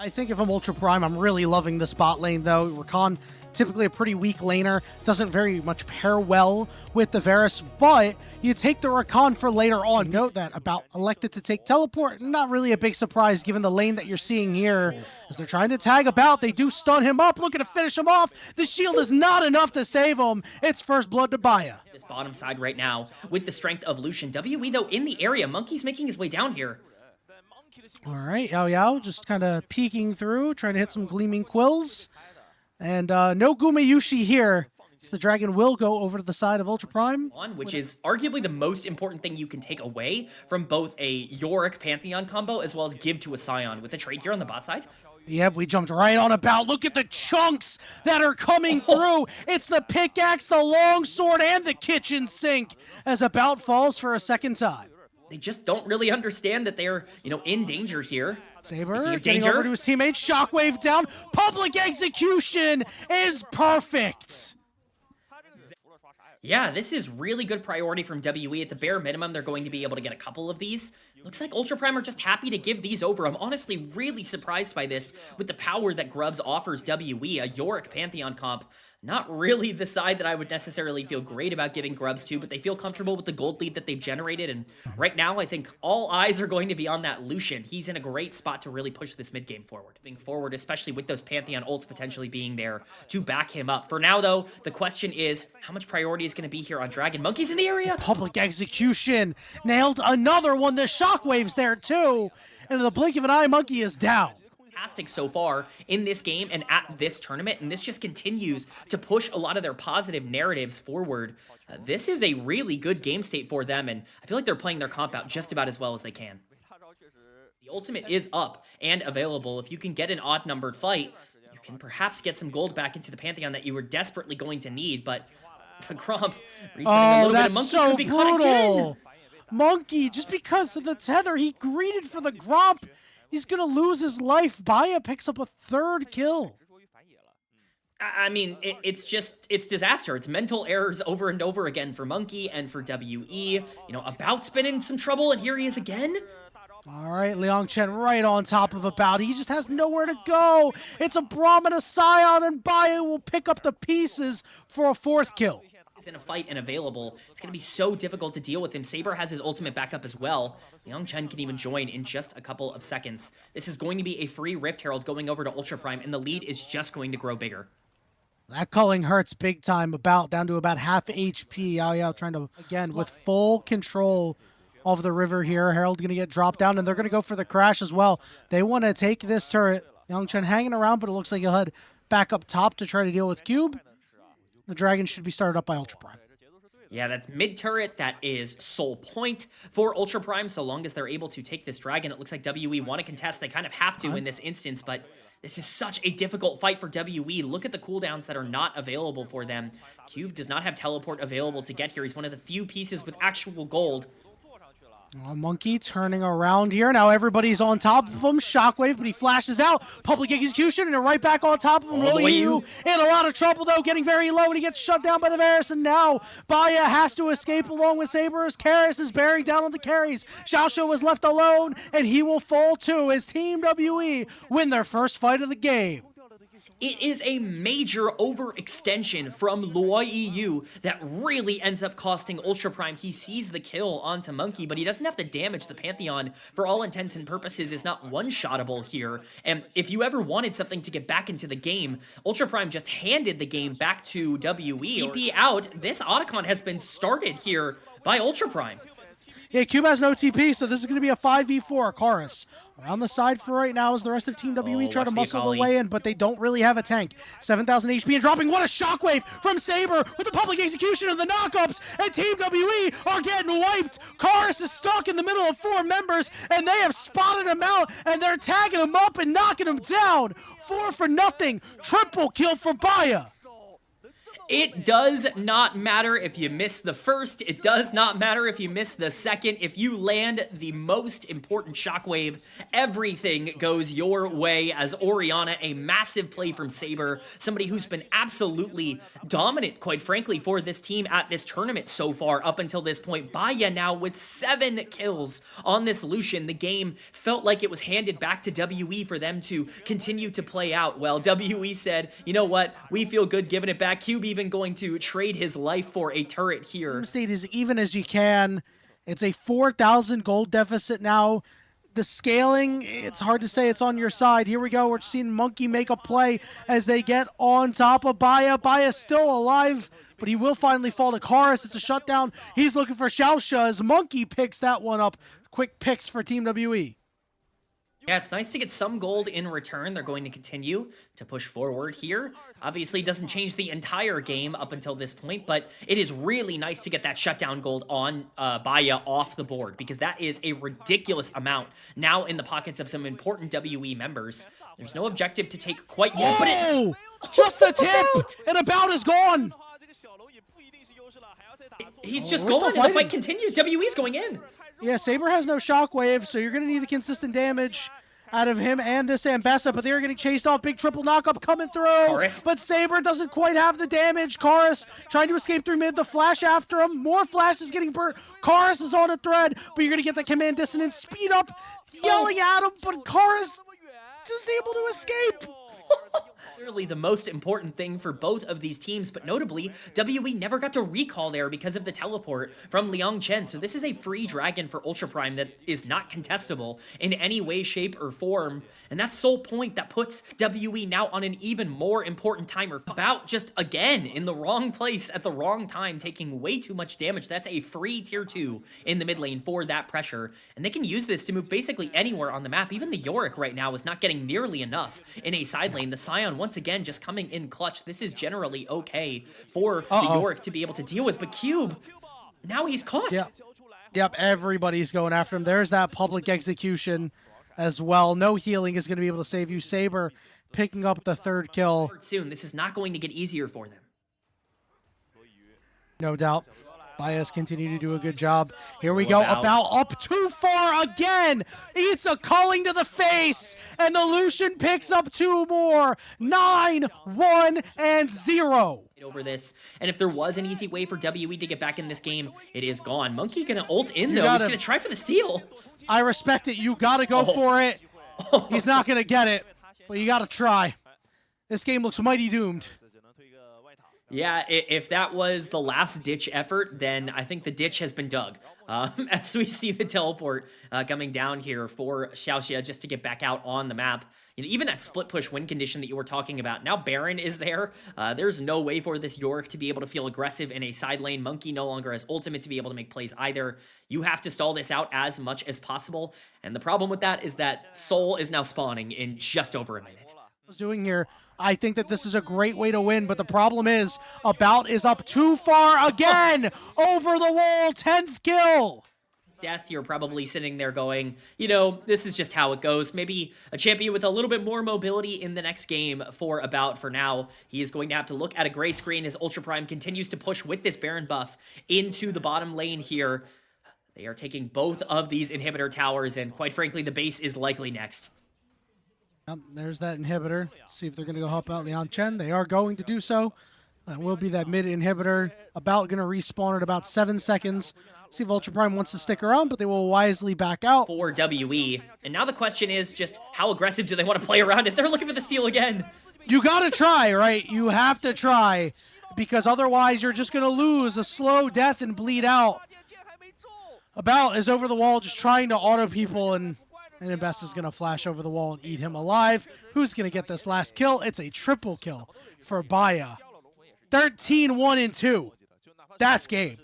I think if I'm Ultra Prime, I'm really loving this bot lane, though. Rakan, typically a pretty weak laner, doesn't very much pair well with the Varus, but you take the Rakan for later on. Note that about elected to take teleport, not really a big surprise given the lane that you're seeing here. As they're trying to tag about, they do stun him up, looking to finish him off. The shield is not enough to save him. It's first blood to Baya. This bottom side right now with the strength of Lucian. WE, though, in the area. Monkey's making his way down here. All right, Yao Yao just kind of peeking through, trying to hit some gleaming quills. And no Gumayushi here. So the dragon will go over to the side of Ultra Prime. Which is arguably the most important thing you can take away from both a Yorick Pantheon combo as well as give to a Scion with the trade here on the bot side. Yep, we jumped right on about. Look at the chunks that are coming through. It's the pickaxe, the longsword, and the kitchen sink as about falls for a second time. They just don't really understand that they're, in danger here. Saber getting over to his teammate. Shockwave down. Public execution is perfect. Yeah, this is really good priority from WE. At the bare minimum, they're going to be able to get a couple of these. Looks like Ultra Prime are just happy to give these over. I'm honestly really surprised by this with the power that Grubs offers WE, a Yorick Pantheon comp. Not really the side that I would necessarily feel great about giving Grubs to, but they feel comfortable with the gold lead that they've generated, and right now I think all eyes are going to be on that Lucian. He's in a great spot to really push this mid game forward. Moving forward, especially with those Pantheon ults potentially being there to back him up. For now, though, the question is, how much priority is going to be here on Dragon? Monkey's in the area! Public execution! Nailed another one! The Shockwave's there, too! And in the blink of an eye, Monkey is down. Fantastic so far in this game and at this tournament, and this just continues to push a lot of their positive narratives forward. This is a really good game state for them, and I feel like they're playing their comp out just about as well as they can. The ultimate is up and available. If you can get an odd-numbered fight, you can perhaps get some gold back into the Pantheon that you were desperately going to need, but the Gromp resetting a little bit of Monkey so could be caught again. Monkey, just because of the tether, he greeted for the Gromp. He's going to lose his life. Baya picks up a third kill. I mean, it's disaster. It's mental errors over and over again for Monkey and for WE. About's been in some trouble, and here he is again. All right, Liang Chen right on top of About. He just has nowhere to go. It's a Brahmana Scion, and Baya will pick up the pieces for a fourth kill. In a fight and available, it's going to be so difficult to deal with him. Saber has his ultimate backup as well. Liang Chen can even join in just a couple of seconds. This is going to be a free Rift Herald going over to Ultra Prime, and the lead is just going to grow bigger. That culling hurts big time. About down to about half HP. Yao Yao trying to, again, with full control of the river here. Herald going to get dropped down, and they're going to go for the crash as well. They want to take this turret. Liang Chen hanging around, but it looks like he'll head back up top to try to deal with Cube. The dragon should be started up by Ultra Prime. Yeah, that's mid-turret. That is sole point for Ultra Prime. So long as they're able to take this dragon, it looks like WE want to contest. They kind of have to in this instance, but this is such a difficult fight for WE. Look at the cooldowns that are not available for them. Cube does not have teleport available to get here. He's one of the few pieces with actual gold. Monkey turning around here. Now everybody's on top of him. Shockwave, but he flashes out. Public execution, and right back on top of him. Ryu in a lot of trouble, though, getting very low, and he gets shut down by the Varus. And now Baya has to escape along with Saber as Karis is bearing down on the carries. Xiaoshu was left alone, and he will fall too as Team WE win their first fight of the game. It is a major overextension from Luo EU that really ends up costing Ultra Prime. He sees the kill onto Monkey, but he doesn't have to damage the Pantheon. For all intents and purposes, is not one-shottable here. And if you ever wanted something to get back into the game, Ultra Prime just handed the game back to WE. TP out, this Otacon has been started here by Ultra Prime. Yeah, Cube has no TP, so this is going to be a 5v4. Karis around the side for right now as the rest of Team WE try to muscle their way in, but they don't really have a tank. 7,000 HP and dropping. What a shockwave from Saber with the public execution of the knockups, and Team WE are getting wiped. Karis is stuck in the middle of 4 members, and they have spotted him out, and they're tagging him up and knocking him down. 4 for nothing. Triple kill for Baya. It does not matter if you miss the first. It does not matter if you miss the second. If you land the most important shockwave, everything goes your way as Orianna, a massive play from Saber, somebody who's been absolutely dominant, quite frankly, for this team at this tournament so far up until this point. Baya now with 7 kills on this Lucian. The game felt like it was handed back to WE for them to continue to play out. Well, WE said, you know what, we feel good giving it back. Cube even going to trade his life for a turret here. State is even as you can. It's a 4,000 gold deficit now. The scaling, it's hard to say it's on your side. Here we go. We're seeing Monkey make a play as they get on top of Baya. Baya's still alive, but he will finally fall to Chorus. It's a shutdown. He's looking for Xiaoxia as Monkey picks that one up. Quick picks for Team WE. Yeah, it's nice to get some gold in return. They're going to continue to push forward here. Obviously, doesn't change the entire game up until this point, but it is really nice to get that shutdown gold on Baya off the board, because that is a ridiculous amount now in the pockets of some important WE members. There's no objective to take quite yet, but it... Just a tip, and About is gone. He's just going, and the fight continues. WE's going in. Yeah, Saber has no shockwave, so you're going to need the consistent damage out of him and this Ambessa, but they're getting chased off. Big triple knockup coming through. Chorus. But Saber doesn't quite have the damage. Chorus trying to escape through mid. The flash after him. More flashes getting burnt. Chorus is on a thread, but you're going to get the command dissonance. Speed up, yelling at him, but Chorus just able to escape. Clearly the most important thing for both of these teams, but notably, WE never got to recall there because of the teleport from Liang Chen, so this is a free dragon for Ultra Prime that is not contestable in any way, shape, or form, and that's sole point that puts WE now on an even more important timer. About just, again, in the wrong place at the wrong time, taking way too much damage. That's a free tier 2 in the mid lane for that pressure, and they can use this to move basically anywhere on the map. Even the Yorick right now is not getting nearly enough in a side lane. The Scion, once again, just coming in clutch. This is generally okay for the Yorick to be able to deal with, but Cube, now he's caught. Yep, everybody's going after him. There's that public execution as well. No healing is going to be able to save you. Saber picking up the 3rd kill. Soon, this is not going to get easier for them. No doubt. Bias continue to do a good job. Here we go. About up too far again. Eats a culling to the face, and the Lucian picks up 2 more. 9, 1, and 0. Over this, and if there was an easy way for WE to get back in this game, it is gone. Monkey gonna ult in though. He's gonna try for the steal. I respect it. You gotta go for it. He's not gonna get it, but you gotta try. This game looks mighty doomed. Yeah, if that was the last ditch effort, then I think the ditch has been dug. As we see the teleport coming down here for Xiaoxia just to get back out on the map. You know, even that split push win condition that you were talking about, now Baron is there. There's no way for this Yorick to be able to feel aggressive in a side lane. Monkey no longer has ultimate to be able to make plays either. You have to stall this out as much as possible. And the problem with that is that Soul is now spawning in just over a minute. Doing here, I think that this is a great way to win, but the problem is About is up too far again. Over the wall, 10th kill. Death, you're probably sitting there going, you know, this is just how it goes. Maybe a champion with a little bit more mobility in the next game for About. For now, he is going to have to look at a gray screen as Ultra Prime continues to push with this Baron buff into the bottom lane here. They are taking both of these inhibitor towers, and quite frankly, the base is likely next. There's that inhibitor. See if they're going to go help out Liang Chen. They are going to do so. That will be that mid inhibitor. About going to respawn at about 7 seconds. See if Ultra Prime wants to stick around, but they will wisely back out. For WE. And now the question is just how aggressive do they want to play around it? They're looking for the steal again. You got to try, right? You have to try, because otherwise you're just going to lose a slow death and bleed out. About is over the wall just trying to auto people, and Ambessa is going to flash over the wall and eat him alive. Who's going to get this last kill? It's a triple kill for Baya. 13, 1, and 2. That's game.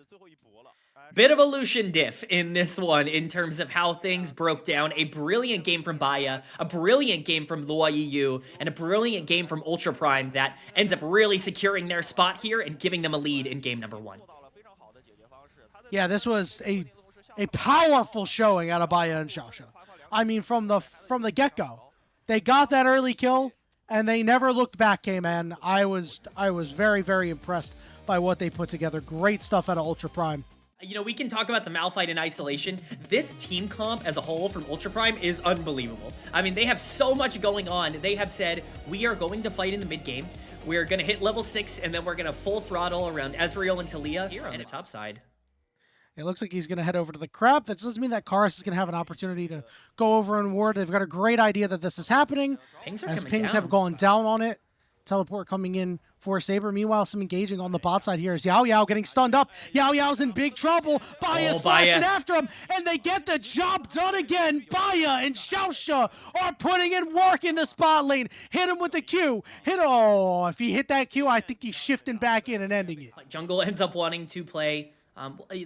Bit of a Lucian diff in this one in terms of how things broke down. A brilliant game from Baya, a brilliant game from Luo Yu, and a brilliant game from Ultra Prime that ends up really securing their spot here and giving them a lead in game number 1. Yeah, this was a powerful showing out of Baya and Xiaoxia. I mean, from the get-go. They got that early kill, and they never looked back, K-Man. I was very, very impressed by what they put together. Great stuff out of Ultra Prime. You know, we can talk about the Malphite in isolation. This team comp as a whole from Ultra Prime is unbelievable. I mean, they have so much going on. They have said, we are going to fight in the mid game. We're going to hit level 6, and then we're going to full throttle around Ezreal and Talia here on the top side. It looks like he's going to head over to the crap. That doesn't mean that Karis is going to have an opportunity to go over and ward. They've got a great idea that this is happening. Pings are as coming pings down. have gone down on it. Teleport coming in for Saber. Meanwhile, some engaging on the bot side here is Yao Yao getting stunned up. Yao Yao's in big trouble. Baya's flashing after him, and they get the job done again. Baya and Xiaosha are putting in work in the spot lane. Hit him with the Q. If he hit that Q, I think he's shifting back in and ending it. Jungle ends up wanting to play.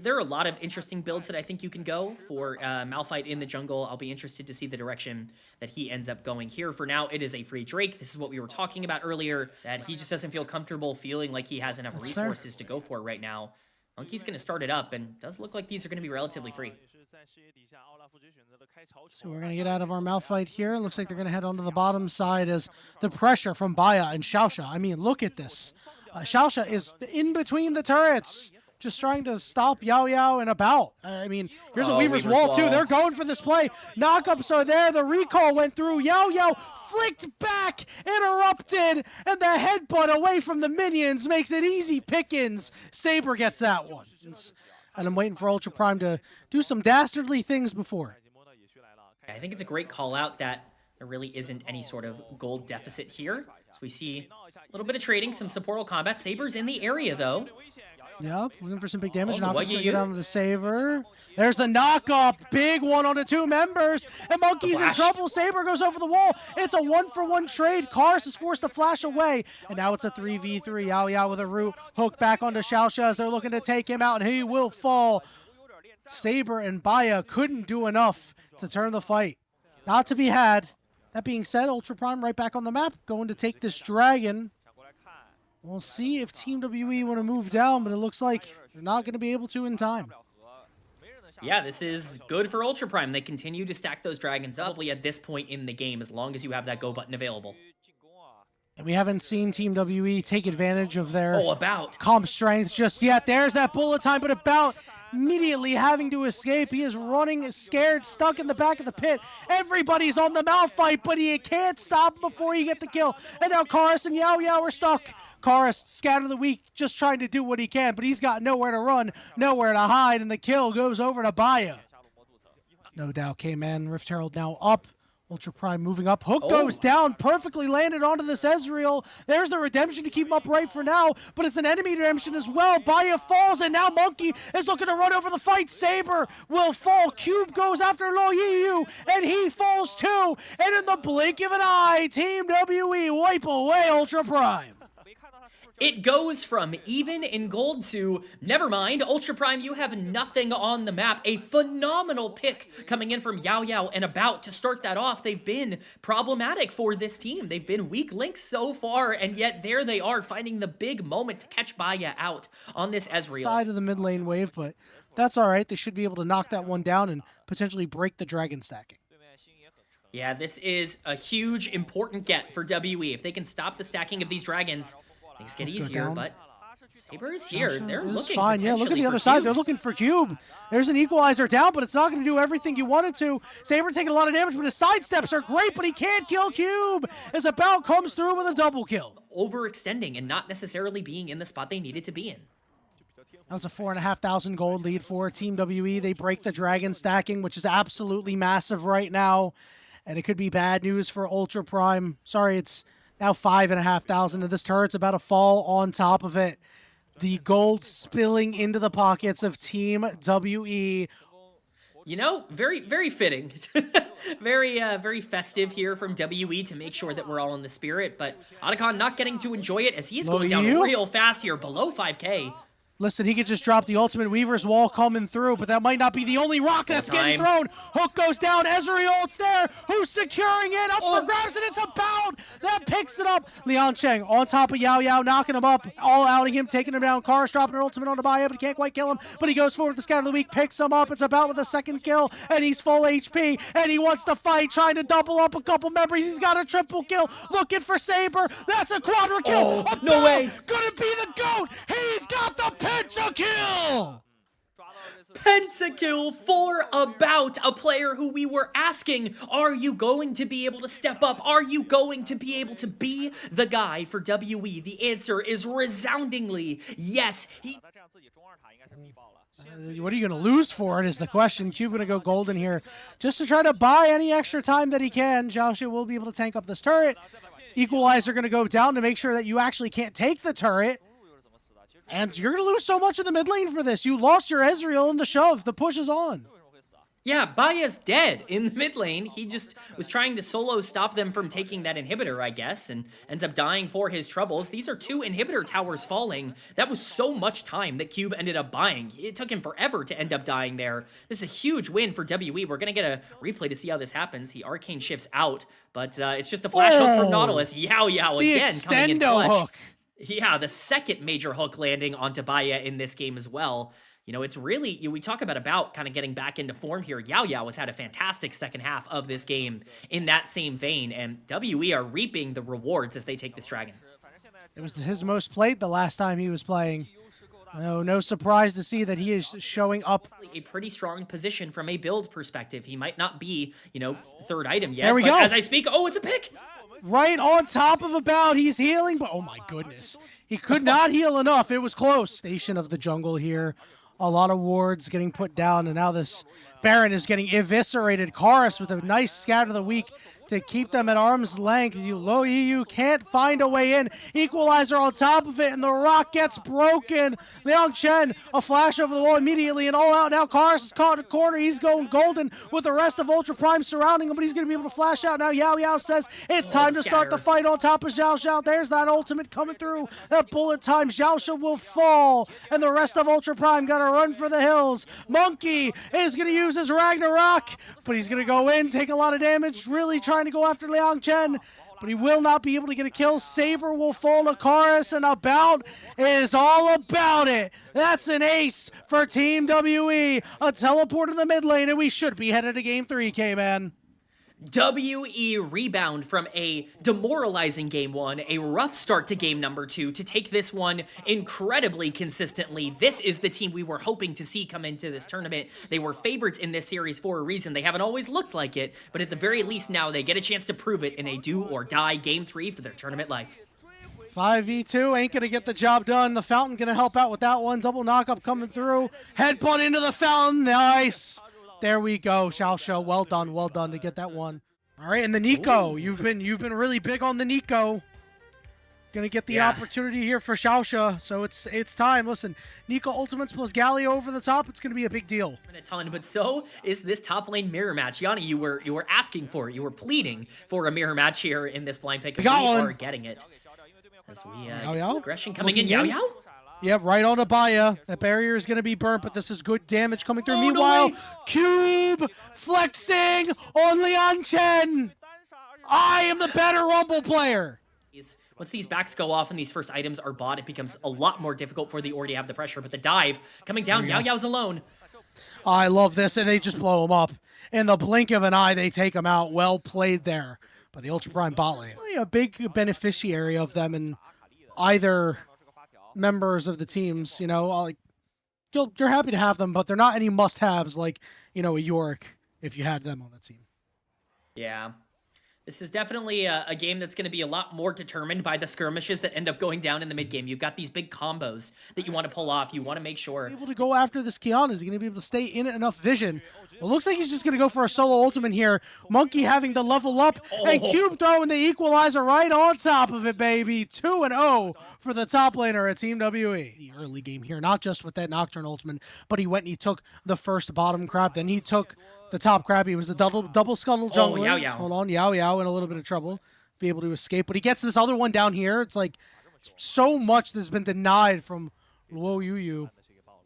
There are a lot of interesting builds that I think you can go for Malphite in the jungle. I'll be interested to see the direction that he ends up going here. For now, it is a free Drake. This is what we were talking about earlier, that he just doesn't feel comfortable feeling like he has enough resources to go for right now. Monkey's going to start it up, and does look like these are going to be relatively free. So we're going to get out of our Malphite here. Looks like they're going to head onto the bottom side as the pressure from Baya and Xiaosha. I mean, look at this. Xiaosha is in between the turrets, just trying to stop Yao Yao and about. I mean, here's a Weaver's Wall, too. They're going for this play. Knockups are there. The recall went through. Yao Yao flicked back, interrupted, and the headbutt away from the minions makes it easy pickings. Saber gets that one. And I'm waiting for Ultra Prime to do some dastardly things before. I think it's a great call out that there really isn't any sort of gold deficit here. So we see a little bit of trading, some supportal combat. Saber's in the area, though. Yep, looking for some big damage. Knockup's gonna get onto the Saber. There's the knock-up. Big one onto 2 members. And Monkey's in trouble. Saber goes over the wall. It's a 1-for-1 trade. Karis is forced to flash away. And now it's a 3v3. Yao Yao with a root. Hook back onto Xiaosha as they're looking to take him out. And he will fall. Saber and Baya couldn't do enough to turn the fight. Not to be had. That being said, Ultra Prime right back on the map. Going to take this dragon. We'll see if Team WE want to move down, but it looks like they're not going to be able to in time. Yeah, this is good for Ultra Prime. They continue to stack those dragons up probably at this point in the game, as long as you have that go button available. And we haven't seen Team WE take advantage of their About comp strength just yet. There's that bullet time, but About immediately having to escape. He is running scared, stuck in the back of the pit. Everybody's on the Malphite, but he can't stop him before he gets the kill. And now Karis and Yao Yao are stuck. Karis, scatter the weak, just trying to do what he can, but he's got nowhere to run, nowhere to hide, and the kill goes over to Baya. No doubt, K-Man. Rift Herald now up. Ultra Prime moving up. Hook goes down, perfectly landed onto this Ezreal. There's the redemption to keep him upright for now, but it's an enemy redemption as well. Baya falls, and now Monkey is looking to run over the fight. Saber will fall. Cube goes after Lo Yiyu, and he falls too. And in the blink of an eye, Team WE wipe away Ultra Prime. It goes from even in gold to, never mind, Ultra Prime, you have nothing on the map. A phenomenal pick coming in from Yao Yao and About to start that off. They've been problematic for this team. They've been weak links so far, and yet there they are finding the big moment to catch Baya out on this Ezreal. Side of the mid lane wave, but that's all right. They should be able to knock that one down and potentially break the dragon stacking. Yeah, this is a huge, important get for WE. If they can stop the stacking of these dragons, things get easier, but Saber is here. They're looking fine. Yeah, look at the other side. Cube. They're looking for Cube. There's an equalizer down, but it's not going to do everything you want it to. Saber taking a lot of damage, but his sidesteps are great, but he can't kill Cube as About comes through with a double kill. Overextending and not necessarily being in the spot they needed to be in. That's a 4,500 gold lead for Team WE. They break the dragon stacking, which is absolutely massive right now, and it could be bad news for Ultra Prime. Sorry, it's now 5,500, and this turret's about to fall on top of it. The gold spilling into the pockets of Team WE. You know, very, very fitting. very festive here from WE to make sure that we're all in the spirit, but Otacon not getting to enjoy it as he's going down real fast here, below 5K. Listen, he could just drop the ultimate Weaver's Wall coming through, but that might not be the only rock that's getting thrown. Hook goes down. Ezreal's there. Who's securing it? Up for grabs, and it's about that picks it up. Liang Cheng on top of Yao Yao, knocking him up, all outing him, taking him down. Cars dropping her ultimate on Demacia, but he can't quite kill him. But he goes forward with the scout of the week, picks him up. It's about with a second kill, and he's full HP, and he wants to fight, trying to double up a couple members. He's got a triple kill, looking for Saber. That's a quadra kill. No way. Gonna be the GOAT. He's got the pentakill. Pentakill for About, a player who we were asking, are you going to be able to step up? Are you going to be able to be the guy for WE? The answer is resoundingly yes. What are you going to lose for it is the question. Cube going to go golden here just to try to buy any extra time that he can. Xiaoxia will be able to tank up this turret. Equalizer going to go down to make sure that you actually can't take the turret. And you're going to lose so much in the mid lane for this. You lost your Ezreal in the shove. The push is on. Yeah, Baya's dead in the mid lane. He just was trying to solo stop them from taking that inhibitor, I guess, and ends up dying for his troubles. These are 2 inhibitor towers falling. That was so much time that Cube ended up buying. It took him forever to end up dying there. This is a huge win for WE. We're going to get a replay to see how this happens. He arcane shifts out, but it's just a flash hook from Nautilus. Yao Yao again coming in clutch. Hook. Yeah, the second major hook landing onto Baya in this game as well. You know, it's really, we talk about kind of getting back into form here. Yao Yao has had a fantastic second half of this game in that same vein, and WE are reaping the rewards as they take this dragon. It was his most played the last time he was playing. No surprise to see that he is showing up. A pretty strong position from a build perspective. He might not be, third item yet. There we go. As I speak, oh, it's a pick. Right on top of About, he's healing, but oh my goodness. He could not heal enough. It was close. Station of the jungle here. A lot of wards getting put down, and now this Baron is getting eviscerated. Chorus with a nice scatter of the week to keep them at arm's length. You can't find a way in. Equalizer on top of it, and the rock gets broken. Liang Chen, a flash over the wall immediately, and all out. Now Chorus is caught in a corner. He's going golden with the rest of Ultra Prime surrounding him, but he's going to be able to flash out. Now Yao Yao says it's time to start the fight on top of Xiaoxia. There's that ultimate coming through. That bullet time. Xiaoxia will fall, and the rest of Ultra Prime got to run for the hills. Monkey is going to use his Ragnarok, but he's going to go in, take a lot of damage, really trying to go after Liang Chen, but he will not be able to get a kill. Saber will fall to Chorus, and About is all about it. That's an ace for Team WE. A teleport in the mid lane, and we should be headed to Game 3, K-Man. WE rebound from a demoralizing game 1, a rough start to game number 2, to take this one incredibly consistently. This is the team we were hoping to see come into this tournament. They were favorites in this series for a reason. They haven't always looked like it, but at the very least now they get a chance to prove it in a do or die game 3 for their tournament life. 5v2 ain't gonna get the job done. The Fountain gonna help out with that one. Double knockup coming through. Headbutt into the Fountain. Nice. There we go, Xiaoxia. Well done to get that one. All right, and the Nico. You've been really big on the Nico. Gonna get the opportunity here for Xiaoxia, so it's time. Listen, Nico Ultimates plus Galio over the top. It's gonna be a big deal. A ton, but so is this top lane mirror match. Yanni, you were asking for it. You were pleading for a mirror match here in this blind pick. We are getting it. As we get some aggression coming in. Yao Yao. Yep, right on Abaya. That barrier is going to be burnt, but this is good damage coming through. Meanwhile, no Cube flexing on Liang Chen. I am the better Rumble player. Once these backs go off and these first items are bought, it becomes a lot more difficult for the Ori to have the pressure. But the dive coming down, Yao Yao's alone. I love this, and they just blow him up. In the blink of an eye, they take him out. Well played there by the Ultra Prime bot lane. Really a big beneficiary of them in either members of the teams, like you're happy to have them, but they're not any must-haves like, a Yorick if you had them on the team. Yeah. This is definitely a game that's going to be a lot more determined by the skirmishes that end up going down in the mid game. You've got these big combos that you want to pull off. You want to make sure. Able to go after this Kiana. Is he going to be able to stay in it enough vision? Well, looks like he's just going to go for a solo ultimate here. Monkey having to level up, and Cube throwing the equalizer right on top of it, baby. 2-0 for the top laner at Team WE. The early game here, not just with that Nocturne ultimate, but he went and he took the first bottom crab, then he took the top crab. He was the double scuttle jungler. Yao Yao. Hold on, Yao Yao in a little bit of trouble. Be able to escape, but he gets this other one down here. It's like so much that's been denied from Luo Yu.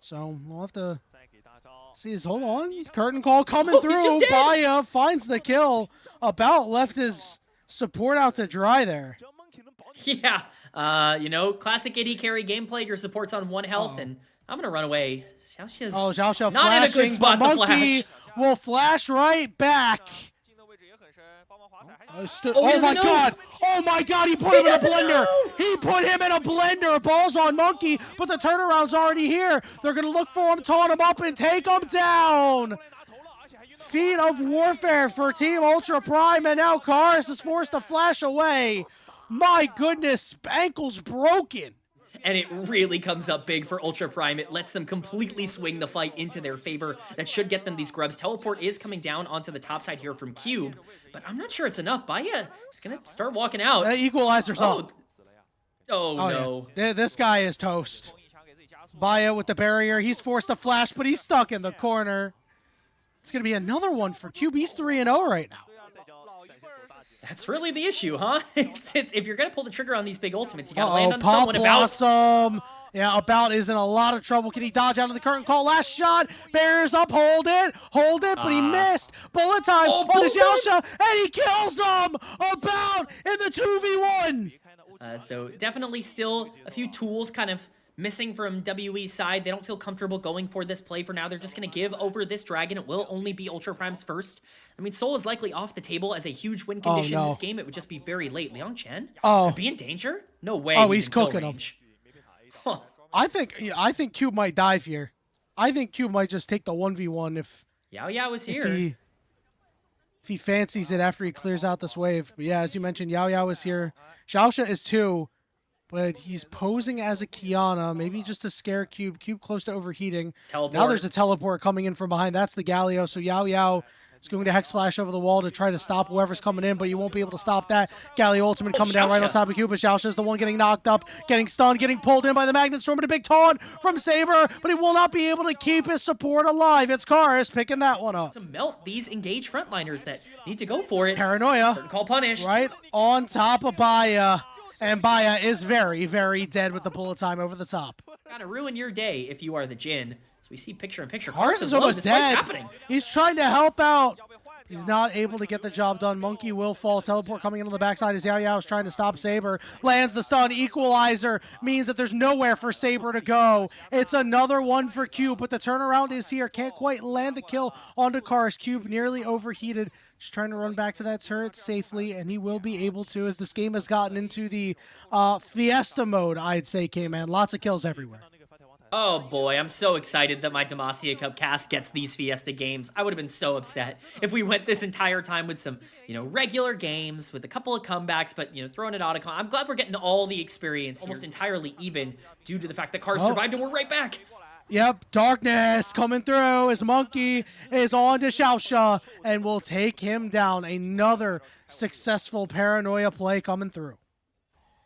So we'll have to see his, hold on, curtain call coming through. Baya finds the kill. About left his support out to dry there. Yeah, you know, classic AD carry gameplay. Your support's on 1 health, and I'm gonna run away. Xiaoxia's Xiaoxia not flashing, in a good spot to Monkey flash. will flash right back. Oh my god! Oh my god, he put him in a blender! He put him in a blender! Ball's on Monkey, but the turnaround's already here. They're gonna look for him, taunt him up, and take him down! Feat of warfare for Team Ultra Prime, and now Karis is forced to flash away. My goodness, ankle's broken. And it really comes up big for Ultra Prime. It lets them completely swing the fight into their favor. That should get them these grubs. Teleport is coming down onto the top side here from Cube, but I'm not sure it's enough. Baya is going to start walking out. Equalizer's up. Oh no. Yeah. This guy is toast. Baya with the barrier. He's forced to flash, but he's stuck in the corner. It's going to be another one for Cube. He's 3-0 right now. That's really the issue, huh? It's if you're gonna pull the trigger on these big ultimates, you gotta land on someone. Blossom. Yeah, About is in a lot of trouble. Can he dodge out of the curtain call? Last shot. Barriers up. Hold it, but he missed. Bullet time on the Xiaoxia, and he kills him. About in the 2v1. So definitely still a few tools kind of missing from WE's side. They don't feel comfortable going for this play for now. They're just going to give over this dragon. It will only be Ultra Prime's first. I mean, Soul is likely off the table as a huge win condition in this game. It would just be very late. Liang Chen? Could be in danger? No way. He's cooking him. Huh. I think Cube might dive here. I think Cube might just take the 1v1 if Yao Yao is here. If he fancies it after he clears out this wave. But yeah, as you mentioned, Yao Yao is here. Xiaoxia is 2. But he's posing as a Kiana, maybe just to scare Cube. Cube close to overheating. Teleport. Now there's a teleport coming in from behind. That's the Galio. So Yao Yao is going to Hex Flash over the wall to try to stop whoever's coming in, but you won't be able to stop that. Galio ultimate coming down right on top of Cube. But Xiaoxia is the one getting knocked up, getting stunned, getting pulled in by the Magnet Storm, and a big taunt from Saber, but he will not be able to keep his support alive. It's Karis picking that one up. To melt these engaged frontliners that need to go for it. Paranoia. Call punished. Right on top of Baya. And Baya is very, very dead with the bullet time over the top. Gotta ruin your day if you are the Jin. So we see picture-in-picture. Karis is almost dead. He's trying to help out. He's not able to get the job done. Monkey will fall. Teleport coming into the backside as Yao Yao is trying to stop Saber. Lands the stun. Equalizer means that there's nowhere for Saber to go. It's another one for Cube, but the turnaround is here. Can't quite land the kill onto Karis. Cube nearly overheated. Just trying to run back to that turret safely, and he will be able to as this game has gotten into the Fiesta mode, I'd say, K-Man. Lots of kills everywhere. Oh boy, I'm so excited that my Demacia Cup cast gets these Fiesta games. I would have been so upset if we went this entire time with some, regular games with a couple of comebacks, but, throwing it out of I'm glad we're getting all the experience almost entirely even due to the fact that Cars survived and we're right back. Yep, darkness coming through as Monkey is on to Xiaoxia and will take him down. Another successful Paranoia play coming through.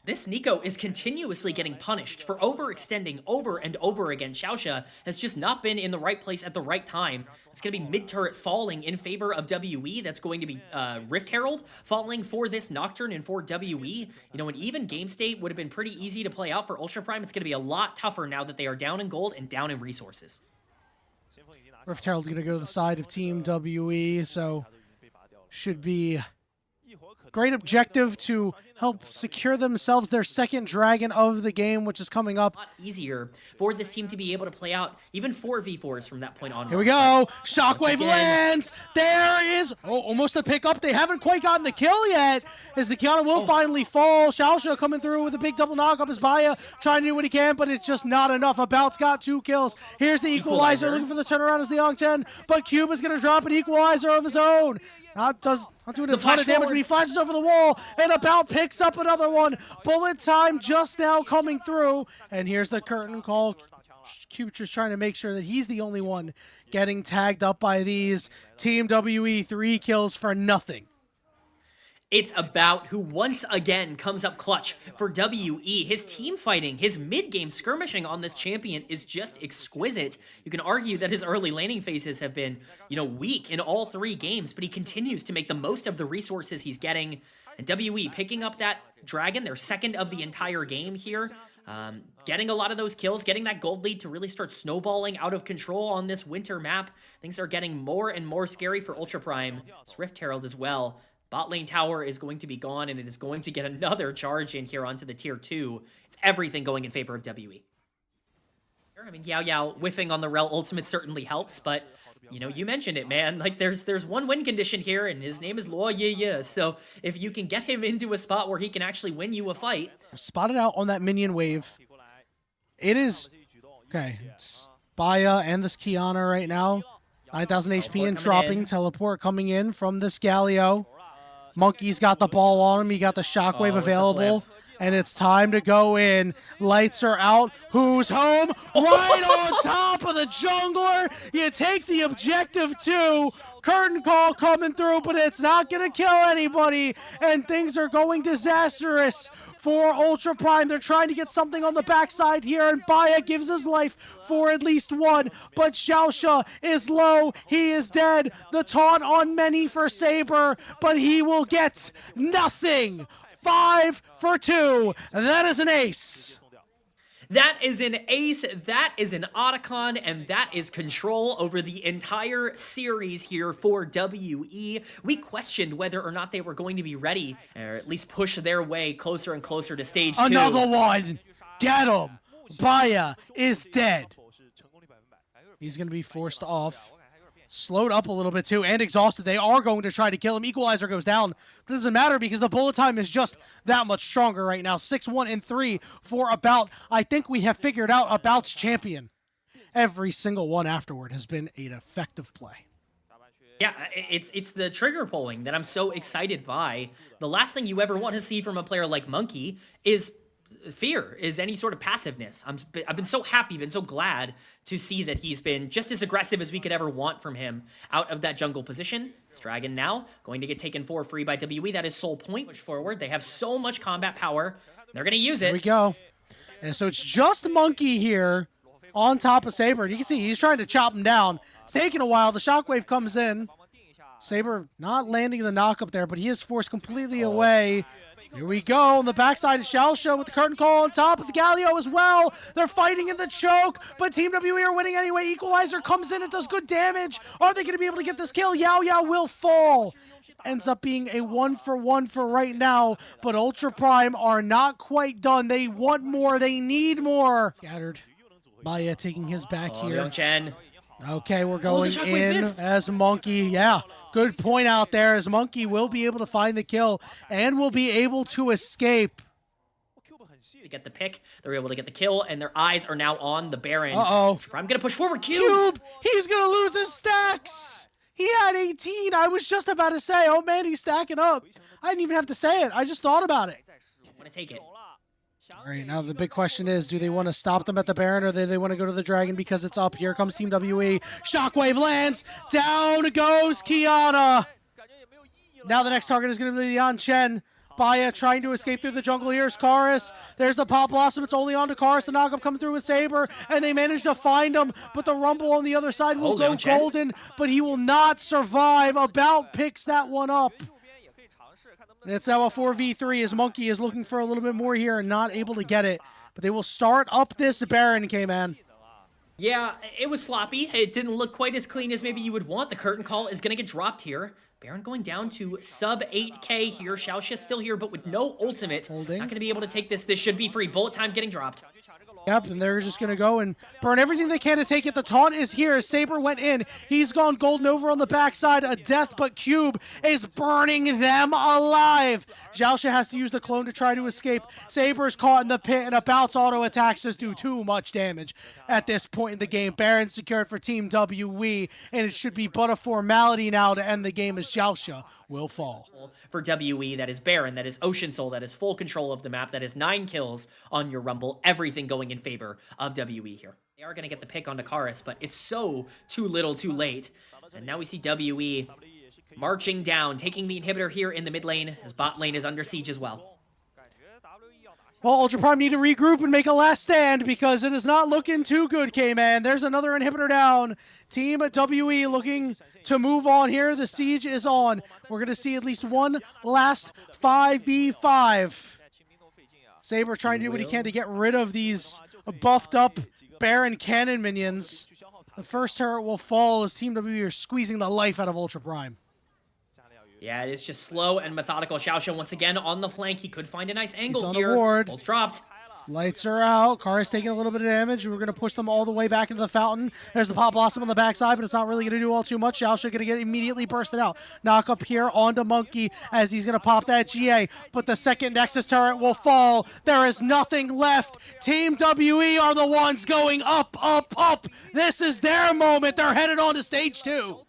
This Nico is continuously getting punished for overextending over and over again. Xiaoxia has just not been in the right place at the right time. It's going to be mid-turret falling in favor of WE. That's going to be Rift Herald falling for this Nocturne and for WE. An even game state would have been pretty easy to play out for Ultra Prime. It's going to be a lot tougher now that they are down in gold and down in resources. Rift Herald going to go to the side of Team WE, so should be great objective to help secure themselves their second dragon of the game, which is coming up. A lot easier for this team to be able to play out even 4v4s from that point on. Here we go. Shockwave lands. There is almost a pickup. They haven't quite gotten the kill yet as the Kiana will finally fall. Xiaoxia coming through with a big double knock up as Baya trying to do what he can, but it's just not enough. About's got 2 kills. Here's the equalizer looking for the turnaround as the Liang Chen, but Cube is going to drop an equalizer of his own. Not doing a ton of damage, but he flashes over the wall, and About picks up another one. Bullet time just now coming through, and here's the curtain call. Cube just trying to make sure that he's the only one getting tagged up by these. Team WE 3 kills for nothing. It's About who once again comes up clutch for WE. His team fighting, his mid-game skirmishing on this champion is just exquisite. You can argue that his early laning phases have been, weak in all 3 games, but he continues to make the most of the resources he's getting. And WE picking up that dragon, their second of the entire game here. getting a lot of those kills, getting that gold lead to really start snowballing out of control on this winter map. Things are getting more and more scary for Ultra Prime. Swift Herald as well. Bot lane tower is going to be gone, and it is going to get another charge in here onto the tier 2. It's everything going in favor of WE. I mean, Yao Yao whiffing on the Rel ultimate certainly helps, but, you know, you mentioned it, man. Like, there's one win condition here, and his name is Luo Ye. So if you can get him into a spot where he can actually win you a fight. Spotted out on that minion wave. It is... Okay, it's Baya and this Kiana right now. 9,000 HP and dropping. Teleport coming in from this Galio. Monkey's got the ball on him. He got the shockwave available. And it's time to go in. Lights are out. Who's home? Right on top of the jungler. You take the objective too. Curtain call coming through, but it's not going to kill anybody. And things are going disastrous for Ultra Prime. They're trying to get something on the backside here, and Baya gives his life for at least one. But Xiaoxia is low. He is dead. The taunt on many for Saber, but he will get nothing. 5 for 2. That is an ace. That is an ace, that is an Otacon, and that is control over the entire series here for WE. We questioned whether or not they were going to be ready, or at least push their way closer and closer to stage 2. Another one! Get him! Baya is dead. He's going to be forced off. Slowed up a little bit too, and exhausted. They are going to try to kill him. Equalizer goes down. But it doesn't matter because the bullet time is just that much stronger right now. 6-1 and 3 for About. I think we have figured out About's champion. Every single one afterward has been an effective play. Yeah, it's the trigger pulling that I'm so excited by. The last thing you ever want to see from a player like Monkey is fear, is any sort of passiveness. I've been so happy, been so glad to see that he's been just as aggressive as we could ever want from him out of that jungle position. This dragon now going to get taken for free by WE. That is Soul Point. Push forward. They have so much combat power. They're going to use it. Here we go. And so it's just Monkey here on top of Saber. You can see he's trying to chop him down. It's taking a while. The shockwave comes in. Saber not landing the knock up there, but he is forced completely away. Here we go. On the backside is Xiaoxia with the curtain call on top of the Galio as well. They're fighting in the choke, but Team WE are winning anyway. Equalizer comes in. It does good damage. Are they going to be able to get this kill? Yao Yao will fall. Ends up being a 1-for-1 for right now, but Ultra Prime are not quite done. They want more. They need more. Scattered. Baya taking his back here. Chen. Okay, we're going in as Monkey. Yeah, good point out there as Monkey will be able to find the kill and will be able to escape. To get the pick, they're able to get the kill, and their eyes are now on the Baron. Uh-oh. I'm going to push forward. Cube! He's going to lose his stacks! He had 18. I was just about to say, oh man, he's stacking up. I didn't even have to say it. I just thought about it. I want to take it. All right, now the big question is, do they want to stop them at the Baron, or do they want to go to the Dragon because it's up? Here comes Team WE. Shockwave lands. Down goes Kiana. Now the next target is going to be Yan Chen. Baya trying to escape through the jungle. Here's Karis. There's the Pop Blossom. It's only on to Karis. The knockup coming through with Saber, and they manage to find him, but the Rumble on the other side will go golden, but he will not survive. About picks that one up. It's now a 4v3 as Monkey is looking for a little bit more here and not able to get it. But they will start up this Baron, K-Man. Yeah, it was sloppy. It didn't look quite as clean as maybe you would want. The curtain call is going to get dropped here. Baron going down to sub 8k here. Xiaoxia still here, but with no ultimate. Not going to be able to take this. This should be free. Bullet time getting dropped. Yep, and they're just going to go and burn everything they can to take it. The taunt is here. Saber went in. He's gone golden over on the backside. A death, but Cube is burning them alive. Xiaoxia has to use the clone to try to escape. Saber's caught in the pit, and About's auto attacks just do too much damage at this point in the game. Baron secured for Team WE, and it should be but a formality now to end the game as Xiaoxia will fall. For WE, that is Baron, that is Ocean Soul, that is full control of the map, that is 9 kills on your Rumble, everything going in favor of WE here. They are going to get the pick on Karis, but it's so too little too late. And now we see WE marching down, taking the inhibitor here in the mid lane, as bot lane is under siege as well. Well, Ultra Prime need to regroup and make a last stand because it is not looking too good, K-Man. There's another inhibitor down. Team WE looking to move on here. The siege is on. We're going to see at least one last 5v5. Saber trying to do what he can to get rid of these buffed up Baron Cannon minions. The first turret will fall as Team WE are squeezing the life out of Ultra Prime. Yeah, it is just slow and methodical. Xiaoxian once again on the flank. He could find a nice angle on here. a ward. Ult's dropped. Lights are out. Kara's taking a little bit of damage. We're going to push them all the way back into the fountain. There's the Pop Blossom on the backside, but it's not really going to do all too much. Xiaoxian going to get immediately bursted out. Knock up here onto Monkey as he's going to pop that GA, but the second Nexus turret will fall. There is nothing left. Team WE are the ones going up, up, up. This is their moment. They're headed on to stage 2.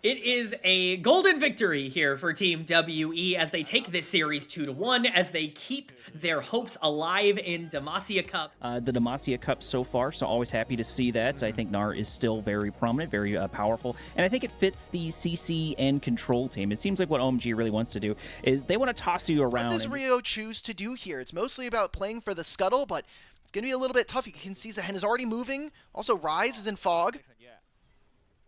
It is a golden victory here for Team WE as they take this series 2-1, as they keep their hopes alive in Demacia Cup. The Demacia Cup so far, so always happy to see that. I think Gnar is still very prominent, very powerful, and I think it fits the CC and control team. It seems like what OMG really wants to do is they want to toss you around. What does Rio choose to do here? It's mostly about playing for the scuttle, but it's going to be a little bit tough. You can see Zhen is already moving. Also, Rise is in fog.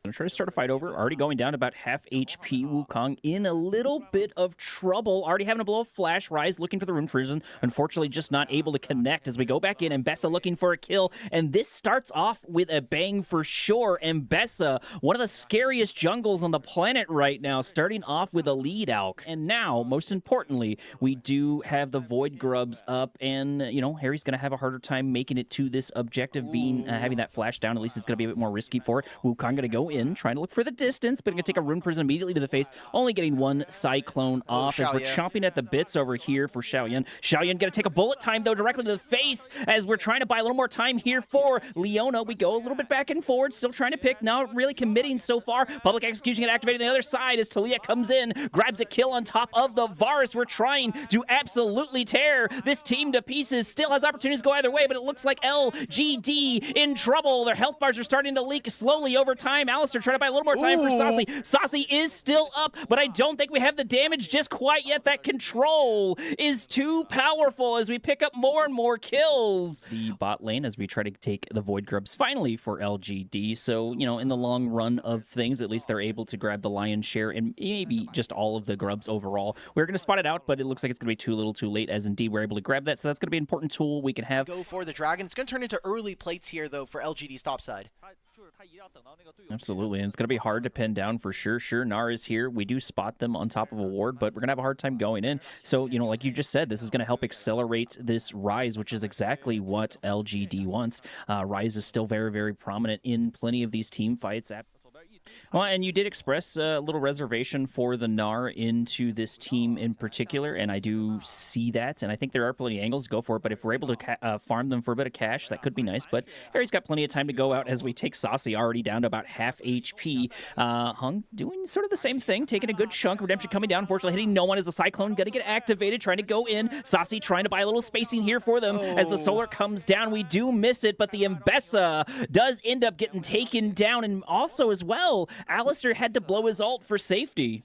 Gonna try to start a fight over. Already going down to about half HP. Wukong in a little bit of trouble. Already having to blow a flash. Rise looking for the rune prison. Unfortunately, just not able to connect as we go back in. And Bessa looking for a kill. And this starts off with a bang for sure. And Bessa, one of the scariest jungles on the planet right now, starting off with a lead out. And now, most importantly, we do have the Void Grubs up. And, you know, Harry's gonna have a harder time making it to this objective, being having that flash down. At least it's gonna be a bit more risky for it. Wukong gonna go in, trying to look for the distance, but going to take a rune prison immediately to the face, only getting one cyclone off as we're chomping at the bits over here for Xiaoyan. Xiaoyan going to take a bullet time, though, directly to the face as we're trying to buy a little more time here for Leona. We go a little bit back and forward, still trying to pick, not really committing so far. Public execution get activated on the other side as Talia comes in, grabs a kill on top of the Varus. We're trying to absolutely tear this team to pieces. Still has opportunities to go either way, but it looks like LGD in trouble. Their health bars are starting to leak slowly over time. Alistair trying to buy a little more time for Saucy. Saucy is still up, but I don't think we have the damage just quite yet. That control is too powerful as we pick up more and more kills. The bot lane as we try to take the Void Grubs finally for LGD. So, you know, in the long run of things, at least they're able to grab the lion's share and maybe just all of the grubs overall. We're going to spot it out, but it looks like it's going to be too little too late, as indeed we're able to grab that. So that's going to be an important tool we can have. Go for the dragon. It's going to turn into early plates here, though, for LGD's top side. Absolutely, and it's going to be hard to pin down for sure. Sure, Gnar is here. We do spot them on top of a ward, but we're going to have a hard time going in. So, you know, like you just said, this is going to help accelerate this Rise, which is exactly what LGD wants. Rise is still very, very prominent in plenty of these team fights. Well, and you did express a little reservation for the Gnar into this team in particular, and I do see that, and I think there are plenty of angles to go for it, but if we're able to farm them for a bit of cash, that could be nice, but Harry's got plenty of time to go out as we take Saucy already down to about half HP. Hung doing sort of the same thing, taking a good chunk. Redemption coming down, unfortunately hitting no one as the Cyclone going to get activated, trying to go in. Saucy trying to buy a little spacing here for them as the Solar comes down. We do miss it, but the Mbessa does end up getting taken down, and also as well, Alistair had to blow his ult for safety.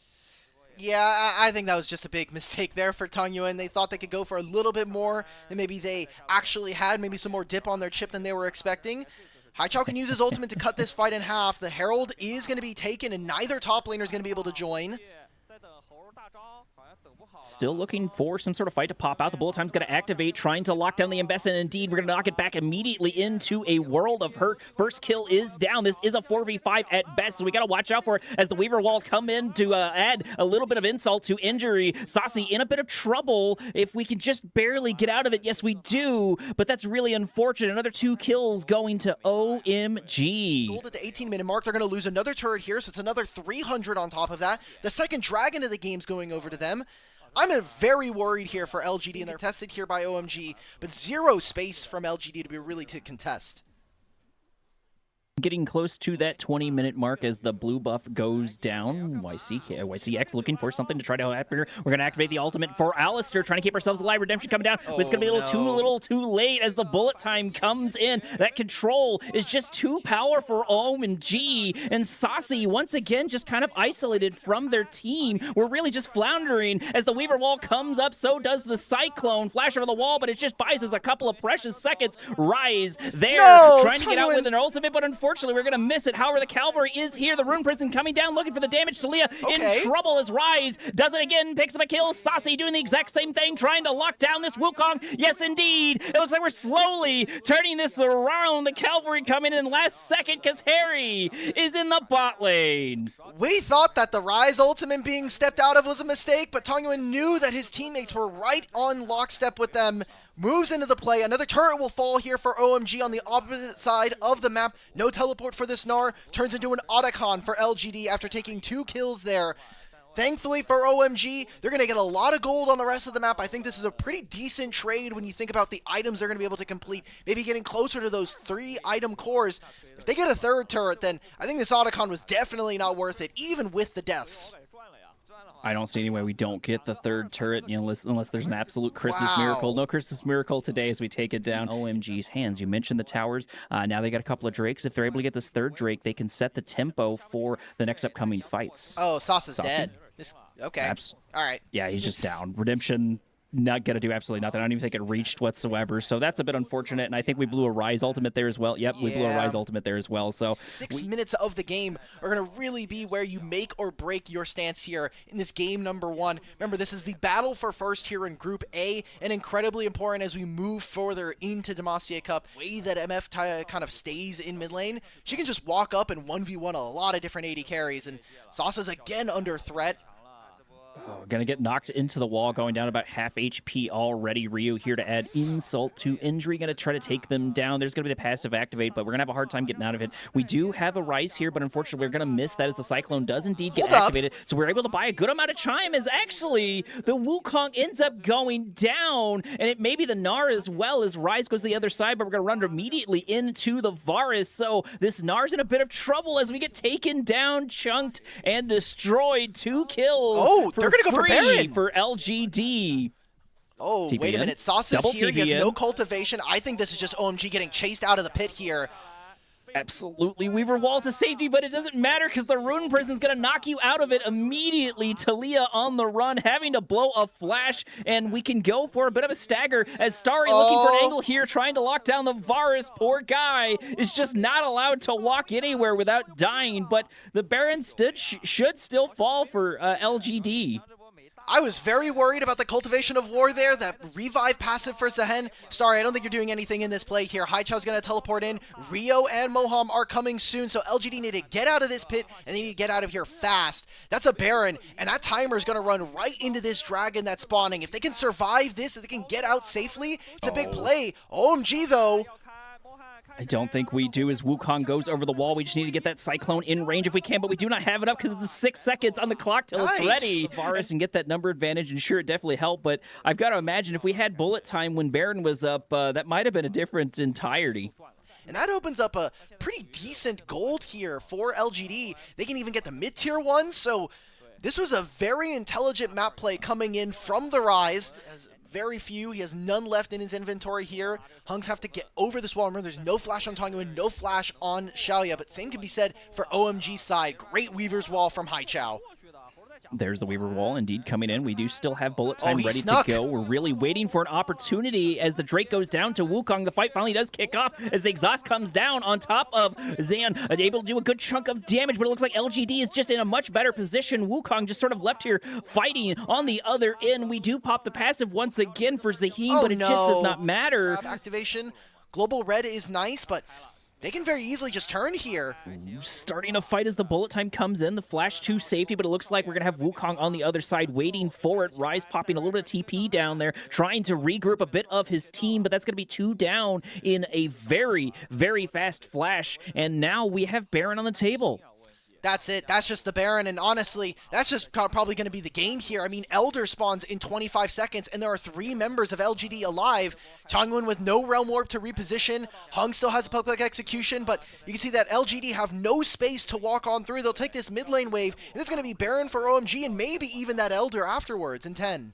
Yeah, I think that was just a big mistake there for Tang Yuan. They thought they could go for a little bit more than maybe they actually had, maybe some more dip on their chip than they were expecting. Haichao can use his ultimate to cut this fight in half. The Herald is going to be taken, and neither top laner is going to be able to join. Still looking for some sort of fight to pop out. The bullet time's going to activate, trying to lock down the Mbessa, and indeed, we're going to knock it back immediately into a world of hurt. First kill is down. This is a 4v5 at best, so we got to watch out for it as the Weaver walls come in to add a little bit of insult to injury. Saucy in a bit of trouble. If we can just barely get out of it, yes, we do, but that's really unfortunate. Another 2 kills going to OMG. Gold at the 18-minute mark. They're going to lose another turret here, so it's another 300 on top of that. The second dragon of the game's going over to them. I'm very worried here for LGD, and they're tested here by OMG, but zero space from LGD to be really to contest. Getting close to that 20-minute mark as the blue buff goes down. YCX looking for something to try to happen here. We're going to activate the ultimate for Alistair, trying to keep ourselves alive. Redemption coming down, but it's going to be a little too late as the bullet time comes in. That control is just too powerful for OMG, and Saucy once again just kind of isolated from their team. We're really just floundering as the Weaver wall comes up. So does the Cyclone. Flash over the wall, but it just buys us a couple of precious seconds. Rise there, trying to get out with an ultimate, but unfortunately unfortunately, we're going to miss it. However, the Cavalry is here. The Rune Prison coming down, looking for the damage to Leah. Okay. In trouble as Rise does it again, picks up a kill. Sassy doing the exact same thing, trying to lock down this Wukong. Yes, indeed. It looks like we're slowly turning this around. The Cavalry coming in last second because Harry is in the bot lane. We thought that the Rise ultimate being stepped out of was a mistake, but Tongyuan knew that his teammates were right on lockstep with them. Moves into the play. Another turret will fall here for OMG on the opposite side of the map. No teleport for this Gnar. Turns into an Otacon for LGD after taking 2 kills there. Thankfully for OMG, they're going to get a lot of gold on the rest of the map. I think this is a pretty decent trade when you think about the items they're going to be able to complete. Maybe getting closer to those 3 item cores. If they get a 3rd turret, then I think this Otacon was definitely not worth it, even with the deaths. I don't see any way we don't get the 3rd turret, unless there's an absolute Christmas miracle. No Christmas miracle today as we take it down. OMG's hands. You mentioned the towers. Now they got a couple of Drakes. If they're able to get this 3rd Drake, they can set the tempo for the next upcoming fights. Oh, Sauce is dead. Okay. All right. Yeah, he's just down. Redemption, not going to do absolutely nothing. I don't even think it reached whatsoever. So that's a bit unfortunate, and I think we blew a Rise ultimate there as well. Yep, we blew a Rise ultimate there as well. So 6 minutes of the game are going to really be where you make or break your stance here in this game number 1. Remember, this is the battle for first here in Group A, and incredibly important as we move further into Demacia Cup. The way that MF kind of stays in mid lane, she can just walk up and 1v1 a lot of different AD carries, and Sasa's again under threat. Oh, gonna get knocked into the wall, going down about half HP already. Ryu here to add insult to injury, gonna try to take them down. There's gonna be the passive activate, but we're gonna have a hard time getting out of it. We do have a Rise here, but unfortunately we're gonna miss that as the Cyclone does indeed get activated. So we're able to buy a good amount of time as actually the Wukong ends up going down, and it may be the Gnar as well as Rise goes to the other side, but we're gonna run immediately into the Varus. So this Gnar's in a bit of trouble as we get taken down, chunked, and destroyed. 2 kills. Oh, they're gonna go for Baron for LGD. Oh, TPN? Wait a minute. Sauce is Double here. He has TPN. no cultivation. I think this is just OMG getting chased out of the pit here. Absolutely. Weaver wall to safety, but it doesn't matter because the Rune Prison's going to knock you out of it immediately. Talia on the run, having to blow a flash, and we can go for a bit of a stagger as Starry looking for an angle here, trying to lock down the Varus. Poor guy is just not allowed to walk anywhere without dying, but the Baron should still fall for LGD. I was very worried about the Cultivation of War there, that revive passive for Zehen. Sorry, I don't think you're doing anything in this play here. Haichao's going to teleport in. Rio and Moham are coming soon, so LGD need to get out of this pit, and they need to get out of here fast. That's a Baron, and that timer is going to run right into this dragon that's spawning. If they can survive this, if they can get out safely, it's a big play. OMG, though. I don't think we do as Wukong goes over the wall. We just need to get that Cyclone in range if we can, but we do not have it up because it's 6 seconds on the clock till it's ready. Varus and get that number advantage, and sure, it definitely helped, but I've got to imagine if we had bullet time when Baron was up, that might have been a different entirety. And that opens up a pretty decent gold here for LGD. They can even get the mid-tier ones, so this was a very intelligent map play coming in from the Rise. Very few. He has none left in his inventory here. Hunks have to get over this wall. Remember, there's no flash on Tongyuan, no flash on Xiaoya, but same can be said for OMG's side. Great Weaver's Wall from Haichao. There's the Weaver wall indeed coming in. We do still have bullet time ready snuck. to go. We're really waiting for an opportunity as the Drake goes down to Wukong. The fight finally does kick off as the exhaust comes down on top of Zan, able to do a good chunk of damage, but it looks like LGD is just in a much better position. Wukong just sort of left here fighting on the other end. We do pop the passive once again for Zaheen, but it just does not matter. Activation. Global Red is nice, but they can very easily just turn here. Starting a fight as the bullet time comes in. The flash to safety, but it looks like we're going to have Wukong on the other side waiting for it. Rise popping a little bit of TP down there, trying to regroup a bit of his team, but that's going to be 2 down in a very, very fast flash. And now we have Baron on the table. That's it. That's just the Baron, and honestly, that's just probably going to be the game here. I mean, Elder spawns in 25 seconds, and there are 3 members of LGD alive. Changwon with no Realm Warp to reposition. Hung still has a public execution, but you can see that LGD have no space to walk on through. They'll take this mid lane wave, and it's going to be Baron for OMG, and maybe even that Elder afterwards in 10.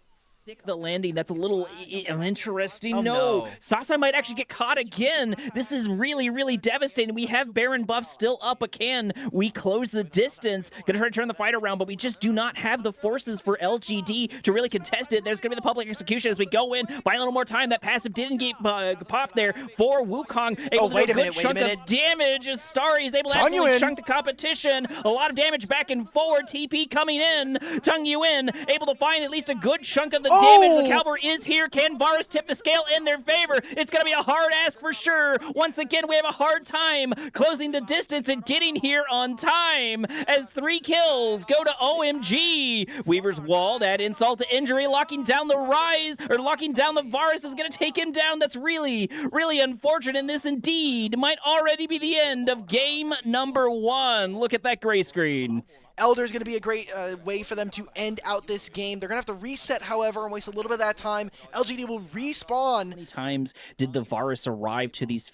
The landing, that's a little interesting. Oh, no, no. Sasa might actually get caught again. This is really, really devastating. We have Baron buff still up, but can we close the distance? Gonna try to turn the fight around, but we just do not have the forces for LGD to really contest it. There's gonna be the public execution as we go in. Buy a little more time. That passive didn't get popped there for Wukong. Able to do a good chunk of damage as Starry is able to absolutely chunk the competition. A lot of damage back and forward. TP coming in. Tung Yuan able to find at least a good chunk of the damage. The cavalry is here. Can Varus tip the scale in their favor? It's going to be a hard ask for sure. Once again, we have a hard time closing the distance and getting here on time as 3 kills go to OMG. Weaver's walled, add insult to injury, locking down the Rise, or locking down the Varus is going to take him down. That's really, really unfortunate, and this indeed might already be the end of game number 1. Look at that gray screen. Elder is going to be a great way for them to end out this game. They're going to have to reset, however, and waste a little bit of that time. LGD will respawn. How many times did the Varus arrive to these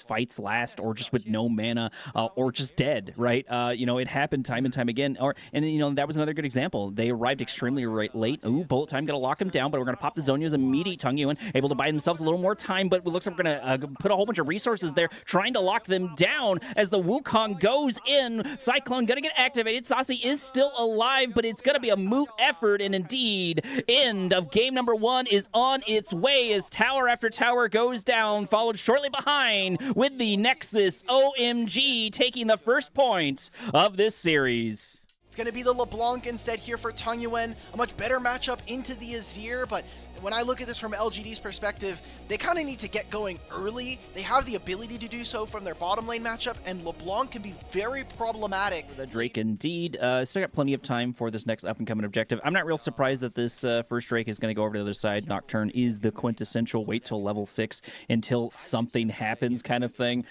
fights last, or just with no mana, or just dead, right? You know, it happened time and time again. And you know, that was another good example. They arrived extremely late. Ooh, bullet time, going to lock him down, but we're going to pop the Zhonya's immediate Tung Yuan, able to buy themselves a little more time, but it looks like we're going to put a whole bunch of resources there, trying to lock them down as the Wukong goes in. Cyclone going to get activated. Saucy is still alive, but it's going to be a moot effort, and indeed, end of game number 1 is on its way as tower after tower goes down, followed shortly behind with the Nexus OMG taking the first point of this series. It's going to be the LeBlanc instead here for Tung Yuan. A much better matchup into the Azir, but when I look at this from LGD's perspective, they kind of need to get going early. They have the ability to do so from their bottom lane matchup, and LeBlanc can be very problematic. The Drake indeed. Still got plenty of time for this next up-and-coming objective. I'm not real surprised that this first Drake is going to go over to the other side. Nocturne is the quintessential wait till level 6 until something happens kind of thing.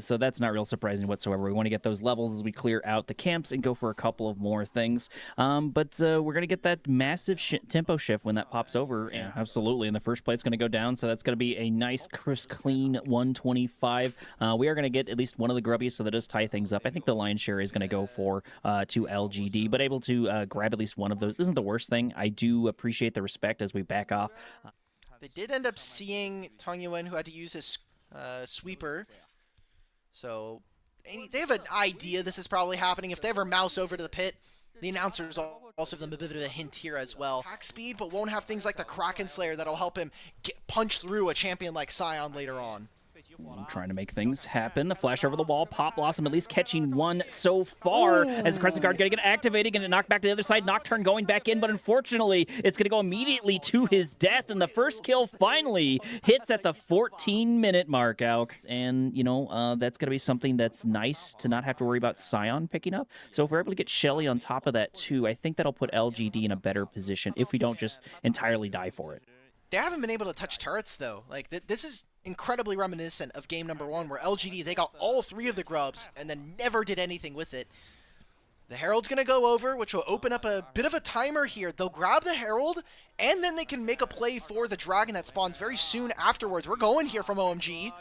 So that's not real surprising whatsoever. We want to get those levels as we clear out the camps and go for a couple of more things. But we're going to get that massive tempo shift when that pops over. Yeah, absolutely. And the first plate's going to go down, so that's going to be a nice, crisp, clean 125. We are going to get at least one of the grubbies, so that does tie things up. I think the lion's share is going to go for to LGD, but able to grab at least one of those isn't the worst thing. I do appreciate the respect as we back off. They did end up seeing Tung Yuan, who had to use his sweeper. So they have an idea this is probably happening. If they ever mouse over to the pit, the announcers also give them a bit of a hint here as well. Hack speed, but won't have things like the Kraken Slayer that'll help him punch through a champion like Sion later on. I'm trying to make things happen. The flash over the wall. Pop Blossom at least catching one so far. Ooh. As the Crescent Guard going to get activated, going to knock back to the other side. Nocturne going back in, but unfortunately, it's going to go immediately to his death. And the first kill finally hits at the 14-minute mark, Alk. And, you know, that's going to be something that's nice to not have to worry about Sion picking up. So if we're able to get Shelly on top of that, too, I think that'll put LGD in a better position if we don't just entirely die for it. They haven't been able to touch turrets, though. Like, this is incredibly reminiscent of game number 1, where LGD, they got all 3 of the grubs and then never did anything with it. The Herald's going to go over, which will open up a bit of a timer here. They'll grab the Herald, and then they can make a play for the Dragon that spawns very soon afterwards. We're going here from OMG.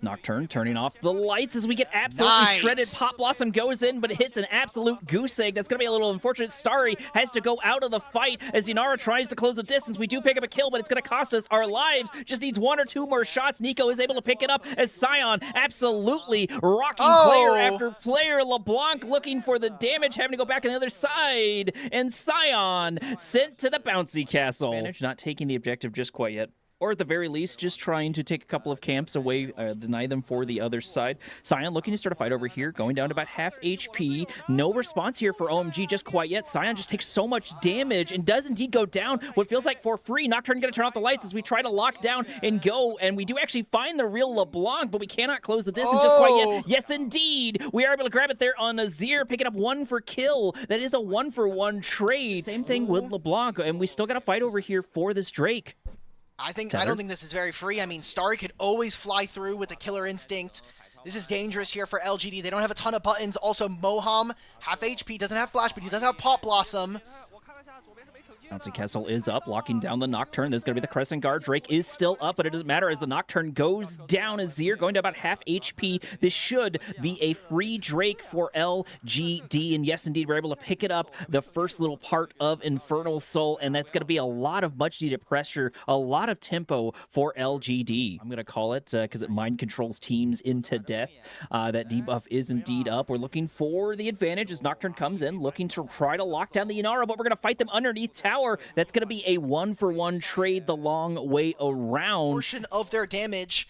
Nocturne turning off the lights as we get absolutely shredded. Pop Blossom goes in, but it hits an absolute goose egg. That's going to be a little unfortunate. Starry has to go out of the fight as Ynara tries to close the distance. We do pick up a kill, but it's going to cost us our lives. Just needs 1 or 2 more shots. Nico is able to pick it up as Sion absolutely rocking player after player. LeBlanc looking for the damage, having to go back on the other side. And Sion sent to the bouncy castle. Manage not taking the objective just quite yet. Or at the very least, just trying to take a couple of camps away, deny them for the other side. Sion looking to start a fight over here, going down to about half HP. No response here for OMG just quite yet. Sion just takes so much damage and does indeed go down what feels like for free. Nocturne going to turn off the lights as we try to lock down and go. And we do actually find the real LeBlanc, but we cannot close the distance just quite yet. Yes, indeed. We are able to grab it there on Azir, picking up 1 for kill. That is a 1-for-1 trade. Same thing with LeBlanc, and we still got to fight over here for this Drake. I don't think this is very free. I mean, Starry could always fly through with the killer instinct. This is dangerous here for LGD. They don't have a ton of buttons. Also, Moham, half HP, doesn't have flash, but he does have Pop Blossom. Bouncy Castle is up, locking down the Nocturne. There's going to be the Crescent Guard. Drake is still up, but it doesn't matter as the Nocturne goes down. Azir going to about half HP. This should be a free Drake for LGD. And yes, indeed, we're able to pick it up, the first little part of Infernal Soul, and that's going to be a lot of much-needed pressure, a lot of tempo for LGD. I'm going to call it, because it mind controls teams into death. That debuff is indeed up. We're looking for the advantage as Nocturne comes in, looking to try to lock down the Inara, but we're going to fight them underneath tower. That's going to be a 1-for-1 trade the long way around. Portion of their damage.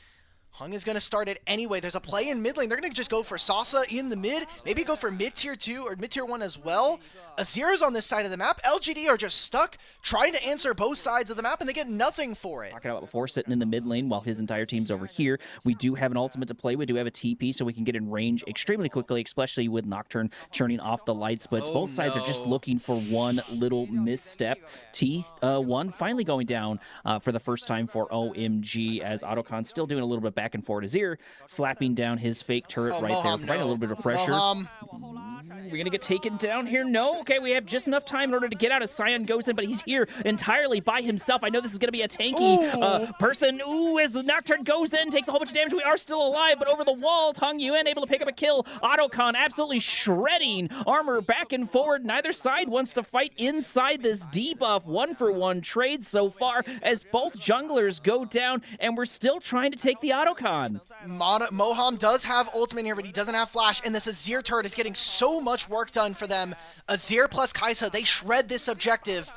Hung is going to start it anyway. There's a play in mid lane. They're going to just go for Sasa in the mid. Maybe go for mid tier 2 or mid tier 1 as well. Azir is on this side of the map. LGD are just stuck trying to answer both sides of the map, and they get nothing for it. Talking about before, sitting in the mid lane while his entire team's over here. We do have an ultimate to play. We do have a TP, so we can get in range extremely quickly, especially with Nocturne turning off the lights. But both sides are just looking for one little misstep. T1 finally going down for the first time for OMG, as Autocon's still doing a little bit back and forth. Azir slapping down his fake turret right there, providing a little bit of pressure. We're going to get taken down here. No. Okay, we have just enough time in order to get out as Sion goes in, but he's here entirely by himself. I know this is going to be a tanky person. Ooh, as Nocturne goes in, takes a whole bunch of damage. We are still alive, but over the wall, Tong Yuen able to pick up a kill. Autocon absolutely shredding armor back and forward. Neither side wants to fight inside this debuff. 1-for-1 trade so far as both junglers go down, and we're still trying to take the Autocon. Moham does have ultimate here, but he doesn't have flash, and this Azir turret is getting so much work done for them. Azir plus Kai'Sa, they shred this objective.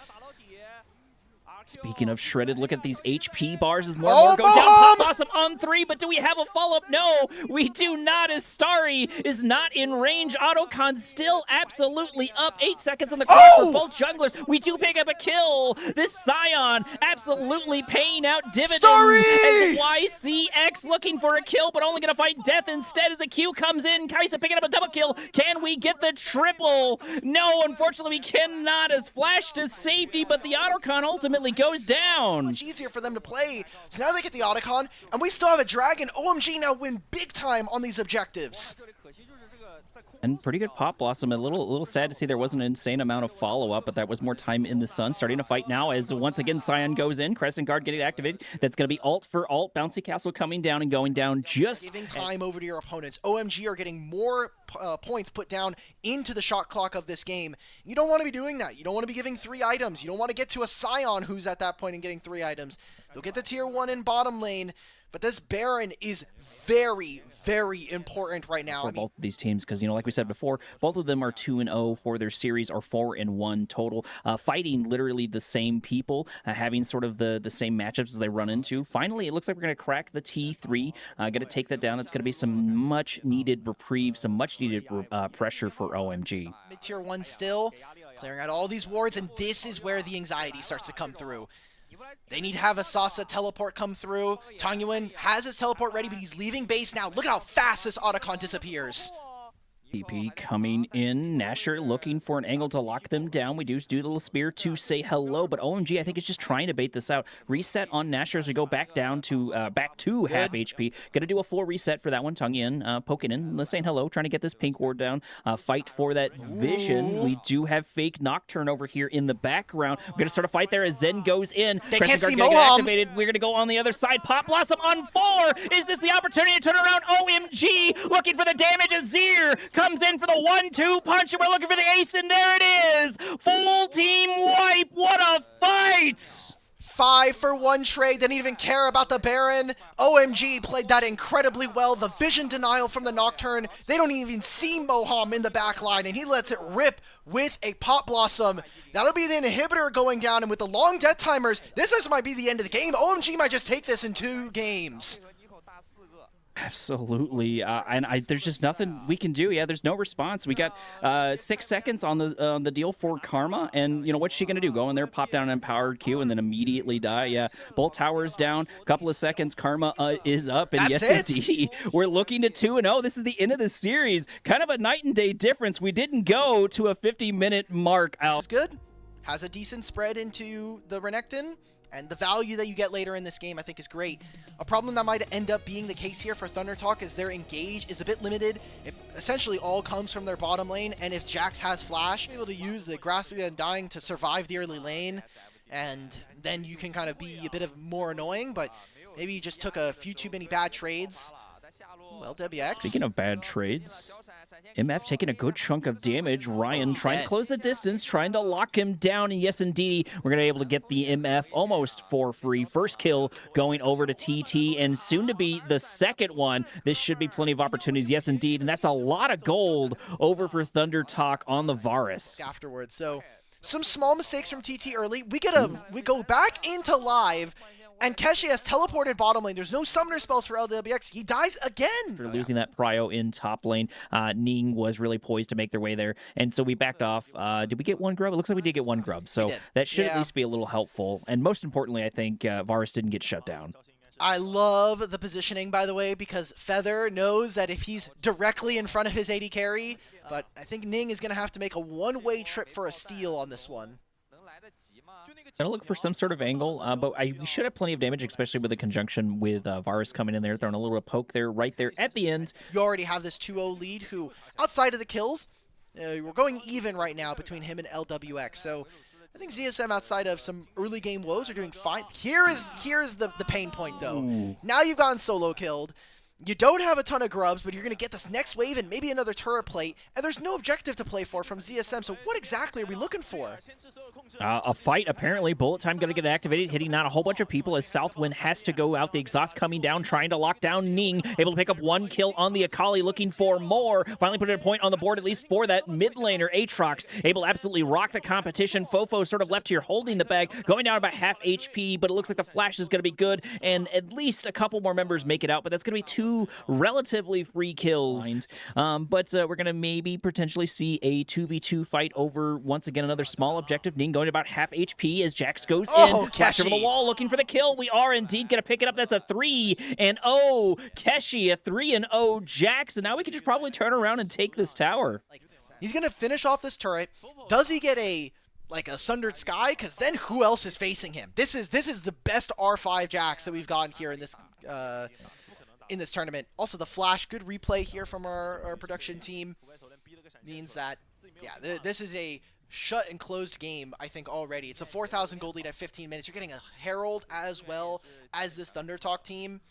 Speaking of shredded, look at these HP bars as more and more go down. Pop Blossom on 3, but do we have a follow-up? No, we do not, as Starry is not in range. Autocon still absolutely up. 8 seconds on the clock for both junglers. We do pick up a kill. This Scion absolutely paying out dividends. Starry! As YCX looking for a kill, but only going to fight death instead as the Q comes in. Kai'Sa picking up a double kill. Can we get the triple? No, unfortunately we cannot, as Flash to safety, but the Autocon ultimately goes down. Much easier for them to play. So now they get the Autocon, and we still have a dragon. OMG now win big time on these objectives. And pretty good Pop Blossom. A little sad to see there wasn't an insane amount of follow-up, but that was more time in the sun. Starting to fight now as once again Sion goes in. Crescent Guard getting activated. That's going to be ult for ult. Bouncy Castle coming down and going down just... Giving time over to your opponents. OMG are getting more points put down into the shot clock of this game. You don't want to be doing that. You don't want to be giving 3 items. You don't want to get to a Scion who's at that point and getting 3 items. They'll get the tier 1 in bottom lane, but this Baron is very, very important right now. For both of these teams, because, you know, like we said before, both of them are 2-0 for their series, or 4-1 total. Fighting literally the same people, having sort of the same matchups as they run into. Finally, it looks like we're going to crack the T3. Going to take that down. That's going to be some much-needed reprieve, some much-needed pressure for OMG. Mid-tier 1 still, clearing out all these wards, and this is where the anxiety starts to come through. They need to have a Sasa teleport come through. Tong Yuen has his teleport ready, but he's leaving base now. Look at how fast this Autocon disappears. TP coming in. Nasher looking for an angle to lock them down. We do the little spear to say hello, but OMG I think is just trying to bait this out. Reset on Nasher as we go back down to half HP. Gonna do a full reset for that one. Tong Yuen poking in, saying hello, trying to get this pink ward down. Fight for that vision. We do have fake Nocturne over here in the background. We're gonna start a fight there as Zen goes in. They can't see Moham. Moham. We're gonna go on the other side. Pop Blossom on 4. Is this the opportunity to turn around? OMG looking for the damage. Azir comes in for the 1-2 punch, and we're looking for the ace, and there it is! Full team wipe! What a fight! 5-for-1 trade. They didn't even care about the Baron. OMG played that incredibly well. The vision denial from the Nocturne. They don't even see Moham in the back line, and he lets it rip with a Pop Blossom. That'll be the inhibitor going down, and with the long death timers, this might be the end of the game. OMG might just take this in 2 games. Absolutely, and there's just nothing we can do. Yeah, there's no response. We got 6 seconds on the deal for Karma, and you know what's she gonna do? Go in there, pop down an empowered Q, and then immediately die. Yeah, both towers down. Couple of seconds, Karma is up, and That's yes, it. indeed, we're looking at 2-0. This is the end of the series. Kind of a night and day difference. We didn't go to a 50-minute mark out. This is good. Has a decent spread into the Renekton. And the value that you get later in this game, I think, is great. A problem that might end up being the case here for Thunder Talk is their engage is a bit limited. It essentially all comes from their bottom lane, and if Jax has Flash, able to use the Grasping and Dying to survive the early lane, and then you can kind of be a bit of more annoying, but maybe you just took a few too many bad trades. Well, WX. Speaking of bad trades, MF taking a good chunk of damage. Ryan trying to close the distance, trying to lock him down. And yes, indeed, we're going to be able to get the MF almost for free. First kill going over to TT, and soon to be the second one. This should be plenty of opportunities. Yes, indeed. And that's a lot of gold over for Thunder Talk on the Varus. Afterwards, so some small mistakes from TT early. We go back into live. And Keshi has teleported bottom lane. There's no summoner spells for LWX. He dies again. For losing that prio in top lane, Ning was really poised to make their way there. And so we backed off. Did we get one grub? It looks like we did get one grub. So that should at least be a little helpful. And most importantly, I think Varus didn't get shut down. I love the positioning, by the way, because Feather knows that if he's directly in front of his AD carry, but I think Ning is going to have to make a one-way trip for a steal on this one. Gonna look for some sort of angle, but we should have plenty of damage, especially with the conjunction with Varus coming in there, throwing a little poke there, right there at the end. You already have this 2-0 lead, who, outside of the kills, we're going even right now between him and LWX. So I think ZSM, outside of some early game woes, are doing fine. Here is the pain point, though. Ooh. Now you've gotten solo killed. You don't have a ton of grubs, but you're going to get this next wave and maybe another turret plate, and there's no objective to play for from ZSM, so what exactly are we looking for? A fight, apparently. Bullet time going to get activated, hitting out a whole bunch of people as Southwind has to go out. The exhaust coming down, trying to lock down Ning, able to pick up one kill on the Akali, looking for more. Finally put a point on the board, at least for that mid laner. Aatrox able to absolutely rock the competition. Fofo sort of left here holding the bag, going down about half HP, but it looks like the flash is going to be good, and at least a couple more members make it out, but that's going to be two relatively free kills. But we're going to maybe potentially see a 2v2 fight over, once again, another small objective. Ning going to about half HP as Jax goes in. Flash over the wall looking for the kill. We are indeed going to pick it up. That's a 3-0 Keshi, a 3-0 Jax, and now we can just probably turn around and take this tower. He's going to finish off this turret. Does he get a Sundered Sky? Because then who else is facing him? This is the best R5 Jax that we've gotten here in this tournament. Also, the flash, good replay here from our production team, means that, yeah, this is a shut and closed game, I think, already. It's a 4,000 gold lead at 15 minutes. You're getting a Herald as well as this Thunder Talk team.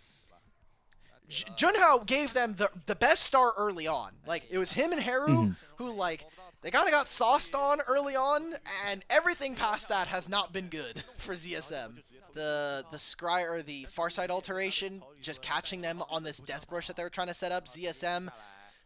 Junhao gave them the best start early on. Like, it was him and Haru who, like, they kind of got sauced on early on, and everything past that has not been good for ZSM. The Scry, or the Farsight alteration, just catching them on this death brush that they were trying to set up. ZSM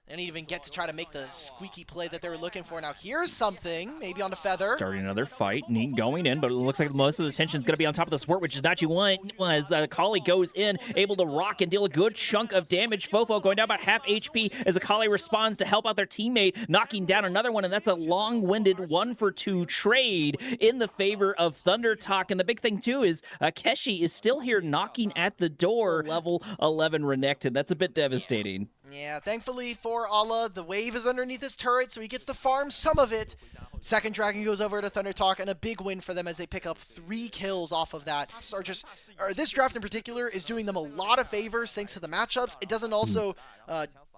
didn't even get to try to make the squeaky play that they were looking for. Now here's something, maybe on the Feather. Starting another fight, Ning going in, but it looks like most of the attention is going to be on top of the support, which is not you want, as Akali goes in, able to rock and deal a good chunk of damage. Fofo going down about half HP as Akali responds to help out their teammate, knocking down another one, and that's a long-winded 1-for-2 trade in the favor of Thunder Talk. And the big thing, too, is Keshi is still here knocking at the door. Level 11 Renekton. That's a bit devastating. Yeah, thankfully for Allah, the wave is underneath his turret, so he gets to farm some of it. Second Dragon goes over to Thunder Talk, and a big win for them as they pick up 3 kills off of that. This draft in particular is doing them a lot of favors thanks to the matchups. It doesn't also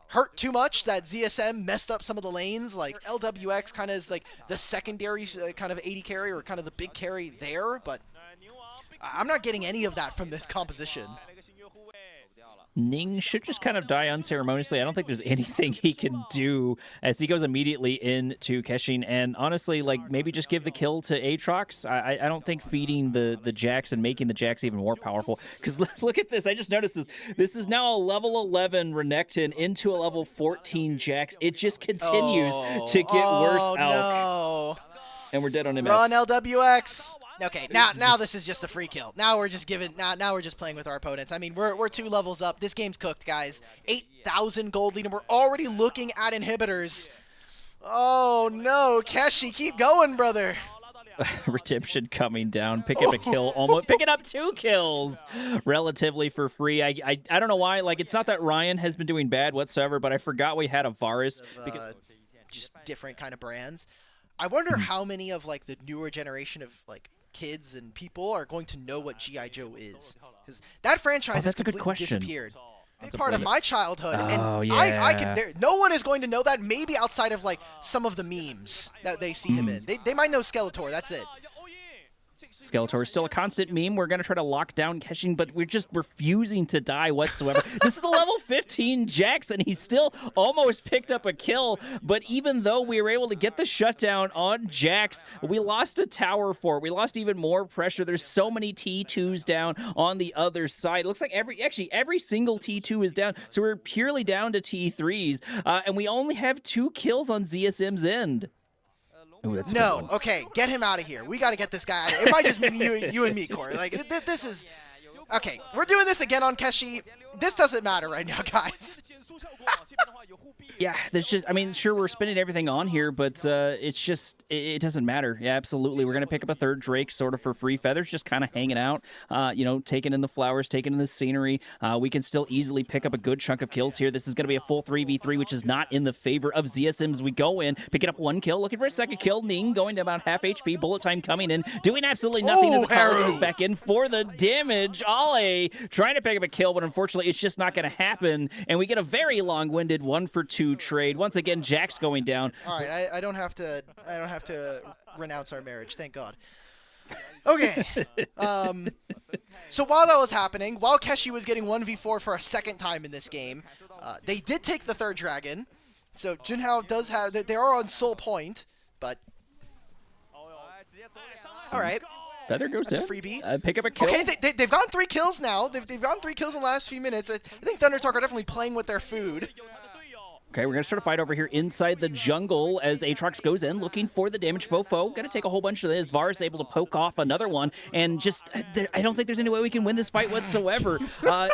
hurt too much that ZSM messed up some of the lanes. Like, LWX kind of is like the secondary kind of AD carry, or kind of the big carry there, but I'm not getting any of that from this composition. Ning should just kind of die unceremoniously. I don't think there's anything he can do as he goes immediately into Keshin. And honestly, like, maybe just give the kill to Aatrox. I don't think feeding the Jax and making the Jax even more powerful. Because look at this. I just noticed this. This is now a level 11 Renekton into a level 14 Jax. It just continues to get worse out. No. And we're dead on MF. Run, LWX. Okay, now this is just a free kill. Now we're just now we're just playing with our opponents. I mean, we're 2 levels up. This game's cooked, guys. 8,000 gold lead, and we're already looking at inhibitors. Oh no, Keshi, keep going, brother. Redemption coming down, picking up a kill, almost picking up 2 kills relatively for free. I don't know why. Like, it's not that Ryan has been doing bad whatsoever, but I forgot we had a Varus. Just different kind of brands. I wonder how many of, like, the newer generation of, like, kids and people are going to know what G.I. Joe is. Because that franchise has that's a good completely question. disappeared. Big part of my childhood, Oh, and yeah. no one is going to know that, maybe outside of like some of the memes that they see him in. They might know Skeletor, that's it. Skeletor is still a constant meme. We're going to try to lock down Keshin, but we're just refusing to die whatsoever. This is a level 15 Jax, and he still almost picked up a kill. But even though we were able to get the shutdown on Jax, we lost a tower for it. We lost even more pressure. There's so many T2s down on the other side. It looks like every single T2 is down, so we're purely down to T3s. And we only have 2 kills on ZSM's end. Ooh, that's a good one. Okay, get him out of here. We got to get this guy out of here. It might just be you and me, Corey. Like, this is... Okay, we're doing this again on Keshi. This doesn't matter right now, guys. Yeah, there's just, I mean, sure, we're spinning everything on here, but it's just, it doesn't matter. Yeah, absolutely. We're going to pick up a third Drake sort of for free. Feather's just kind of hanging out, you know, taking in the flowers, taking in the scenery. We can still easily pick up a good chunk of kills here. This is going to be a full 3v3, which is not in the favor of ZSM as we go in, picking up 1 kill, looking for a second kill. Ning going to about half HP, bullet time coming in, doing absolutely nothing as the caller goes back in for the damage. Ale trying to pick up a kill, but unfortunately it's just not going to happen, and we get a very long-winded 1-for-2 trade. Once again, Jax going down. All right, I don't have to renounce our marriage, thank God. Okay. So while that was happening, while Keshi was getting 1v4 for a second time in this game, they did take the third dragon. So Junhao does have, they are on soul point, but all right. Feather goes That's in. a freebie. Pick up a kill. Okay, they've gotten 3 kills now. They've gotten 3 kills in the last few minutes. I think ThunderTalk are definitely playing with their food. Okay, we're going to start a fight over here inside the jungle as Aatrox goes in looking for the damage. Fofo going to take a whole bunch of this. Varus able to poke off another one, and just, I don't think there's any way we can win this fight whatsoever.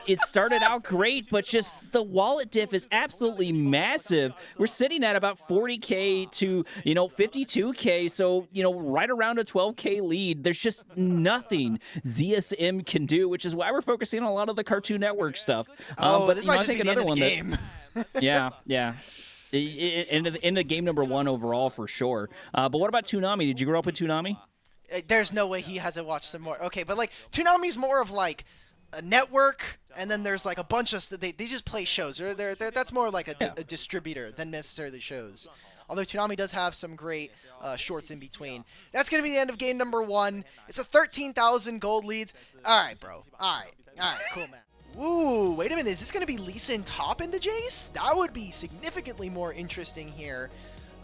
It started out great, but just the wallet diff is absolutely massive. We're sitting at about 40k to, you know, 52k, so, you know, right around a 12k lead. There's just nothing ZSM can do, which is why we're focusing on a lot of the Cartoon Network stuff. But but this you know, might I just think be the another end of one the that game. yeah. Into game number 1 overall for sure. But what about Toonami? Did you grow up with Toonami? There's no way he hasn't watched some more. Okay, but like Toonami's more of like a network, and then there's like a bunch of they just play shows. That's more like a distributor than necessarily shows. Although Toonami does have some great shorts in between. That's gonna be the end of game number 1. It's a 13,000 gold lead. All right, bro. All right, cool, man. Ooh, wait a minute. Is this going to be Lee Sin top into Jace? That would be significantly more interesting here.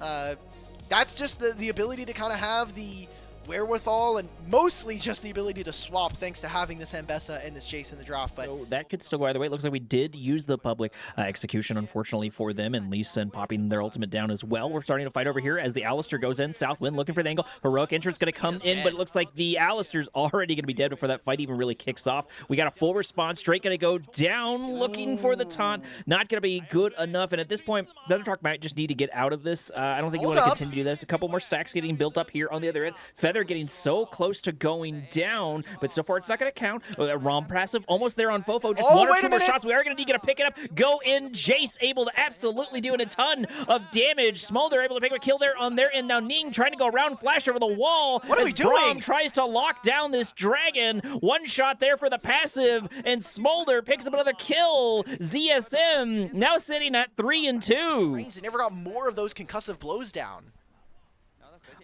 That's just the ability to kind of have the wherewithal and mostly just the ability to swap thanks to having this Ambessa and this Jace in the draft. But so that could still go either way. It looks like we did use the public execution, unfortunately, for them, and Lee Sin popping their ultimate down as well. We're starting to fight over here as the Alistair goes in. Southwind looking for the angle. Heroic entrance going to come in, but it looks like the Alistair's already going to be dead before that fight even really kicks off. We got a full response. Drake going to go down, looking for the taunt. Not going to be good enough, and at this point, ThunderTalk might just need to get out of this. I don't think you want to continue to do this. A couple more stacks getting built up here on the other end. Feather getting so close to going down, but so far it's not going to count. Rom passive almost there on Fofo. Just 1 or 2 more shots. We are going to need to pick it up. Go in. Jace able to absolutely doing a ton of damage. Smolder able to pick up a kill there on their end. Now Ning trying to go around, flash over the wall. What are we doing? Brom tries to lock down this dragon. 1 shot there for the passive, and Smolder picks up another kill. ZSM now sitting at 3-2. They never got more of those concussive blows down.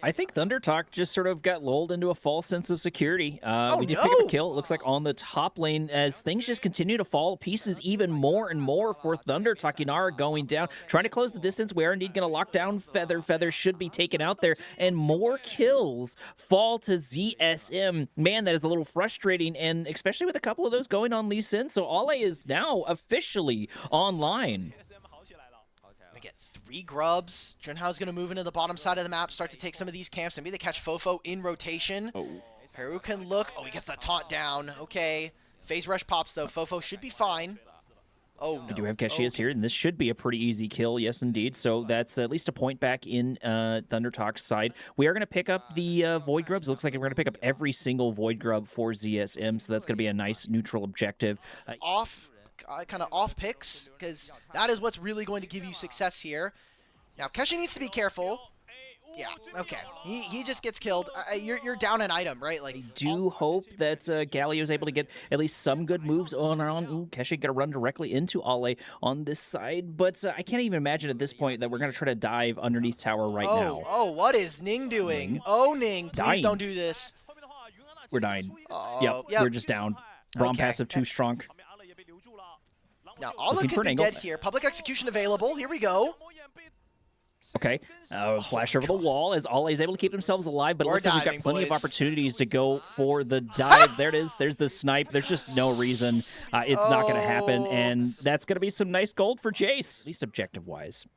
I think ThunderTalk just sort of got lulled into a false sense of security. We did pick up a kill, it looks like, on the top lane as things just continue to fall to pieces even more and more for ThunderTalk. Inara going down, trying to close the distance. We are indeed going to lock down Feather. Feather should be taken out there, and more kills fall to ZSM. Man, that is a little frustrating, and especially with a couple of those going on Lee Sin. So Ale is now officially online. 3 grubs. Junhao's going to move into the bottom side of the map, start to take some of these camps. Maybe they catch Fofo in rotation. Haru can look. Oh, he gets the taunt down. Okay. Phase rush pops, though. Fofo should be fine. Oh, no. We do have Cashias here, and this should be a pretty easy kill. Yes, indeed. So that's at least a point back in ThunderTalk's side. We are going to pick up the Void Grubs. It looks like we're going to pick up every single Void Grub for ZSM, so that's going to be a nice neutral objective. Kind of off picks, because that is what's really going to give you success here. Now, Keshi needs to be careful. Yeah, okay. He just gets killed. You're down an item, right? Like, I do hope that Galio's able to get at least some good moves on. Ooh, Keshi gonna run directly into Ale on this side, but I can't even imagine at this point that we're gonna try to dive underneath tower right now. Oh, what is Ning doing? Ning? Oh, Ning, please Dying. don't do this. We're dying. Oh, Yep, we're just down. Braum Okay. passive too strong. Now, Ala Looking for could an be angle. dead here. Public execution available. Here we go. Okay, flash over the wall as Ole's able to keep themselves alive, but it We're looks like we've diving, got plenty of boys. opportunities to go for the dive. There it is. There's the snipe. There's just no reason it's not going to happen, and that's going to be some nice gold for Jace, at least objective-wise.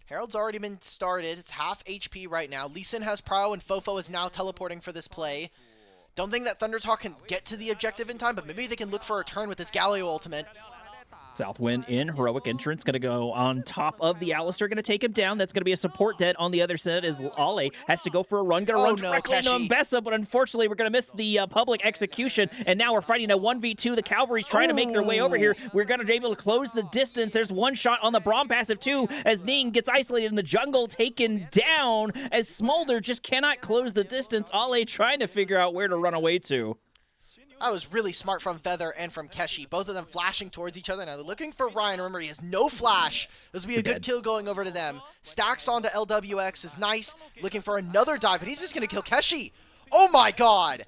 Herald's already been started. It's half HP right now. Lee Sin has Prow, and Fofo is now teleporting for this play. Don't think that Thundertalk can get to the objective in time, but maybe they can look for a turn with this Galio ultimate. Southwind in, heroic entrance, going to go on top of the Alistar, going to take him down. That's going to be a support dead on the other side as Ale has to go for a run. Going to run directly into Keshi. Mbessa, but unfortunately we're going to miss the public execution, and now we're fighting a 1v2. The Cavalry's trying to make their way over here. We're going to be able to close the distance. There's one shot on the Braum passive too as Ning gets isolated in the jungle, taken down as Smolder just cannot close the distance. Ale trying to figure out where to run away to. That was really smart from Feather and from Keshi. Both of them flashing towards each other. Now they're looking for Ryan. Remember, he has no flash. This will be a good kill going over to them. Stacks onto LWX is nice. Looking for another dive, but he's just going to kill Keshi. Oh my god!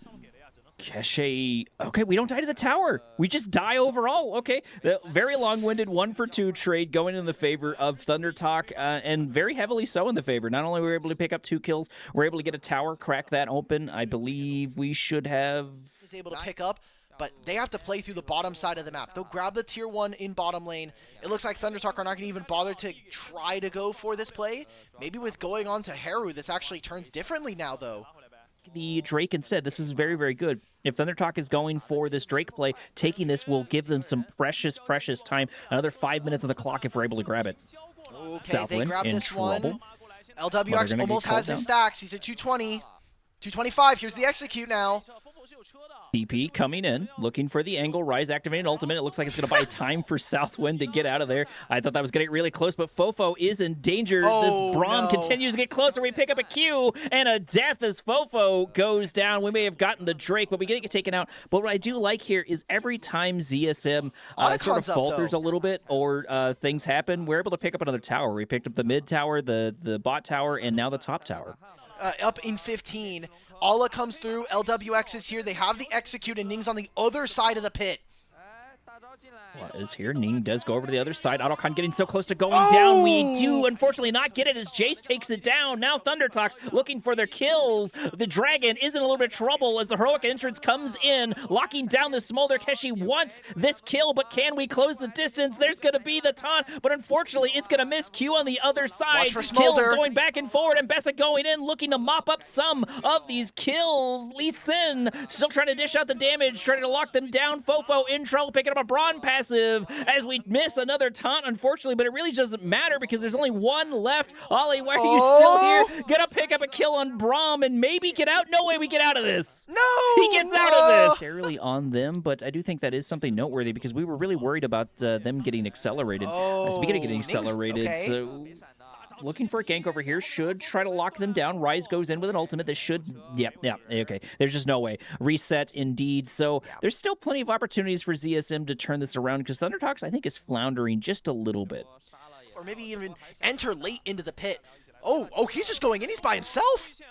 Keshi, okay, we don't die to the tower. We just die overall. Okay, the very long-winded 1-for-2 trade going in the favor of Thundertalk, and very heavily so in the favor. Not only were we able to pick up 2 kills, we're able to get a tower, crack that open. I believe we should have... Is able to pick up, but they have to play through the bottom side of the map. They'll grab the tier 1 in bottom lane. It looks like Thundertalk are not going to even bother to try to go for this play. Maybe with going on to Haru, this actually turns differently now, though. The Drake instead. This is very, very good. If Thundertalk is going for this Drake play, taking this will give them some precious, precious time. Another 5 minutes on the clock if we're able to grab it. Okay, Southwind they grab in this trouble. one. LWX almost has his stacks. He's at 220. 225. Here's the execute now. TP coming in, looking for the angle. Rise activating ultimate. It looks like it's going to buy time for Southwind to get out of there. I thought that was going to get really close, but Fofo is in danger. Oh, this Braum no. continues to get closer. We pick up a Q and a death as Fofo goes down. We may have gotten the Drake, but we get taken out. But what I do like here is every time ZSM sort of falters a little bit or things happen, we're able to pick up another tower. We picked up the mid tower, the bot tower, and now the top tower. Up in 15. Ala comes through. LWX is here. They have the execute, and Ning's on the other side of the pit. Is here. Ning does go over to the other side. Autocon getting so close to going down. We do, unfortunately, not get it as Jace takes it down. Now Thundertalk's looking for their kills. The Dragon is in a little bit of trouble as the heroic entrance comes in, locking down the Smolder. Keshi wants this kill, but can we close the distance? There's going to be the taunt, but unfortunately, it's going to miss Q on the other side. Watch for Smolder. Kills going back and forward, and Bessa going in, looking to mop up some of these kills. Lee Sin still trying to dish out the damage, trying to lock them down. Fofo in trouble, picking up a Braum passive as we miss another taunt, unfortunately, but it really doesn't matter because there's only one left. Ollie, why are you still here? Gonna pick up a kill on Braum and maybe get out? No way we get out of this. No! He gets out of this. Fairly on them, but I do think that is something noteworthy because we were really worried about them getting accelerated. Speaking of getting accelerated, okay. so... Looking for a gank over here. Should try to lock them down. Rise goes in with an ultimate. This should... Yeah, okay. There's just no way. Reset, indeed. So there's still plenty of opportunities for ZSM to turn this around because Thundertalks, I think, is floundering just a little bit. Or maybe even enter late into the pit. Oh, he's just going in. He's by himself.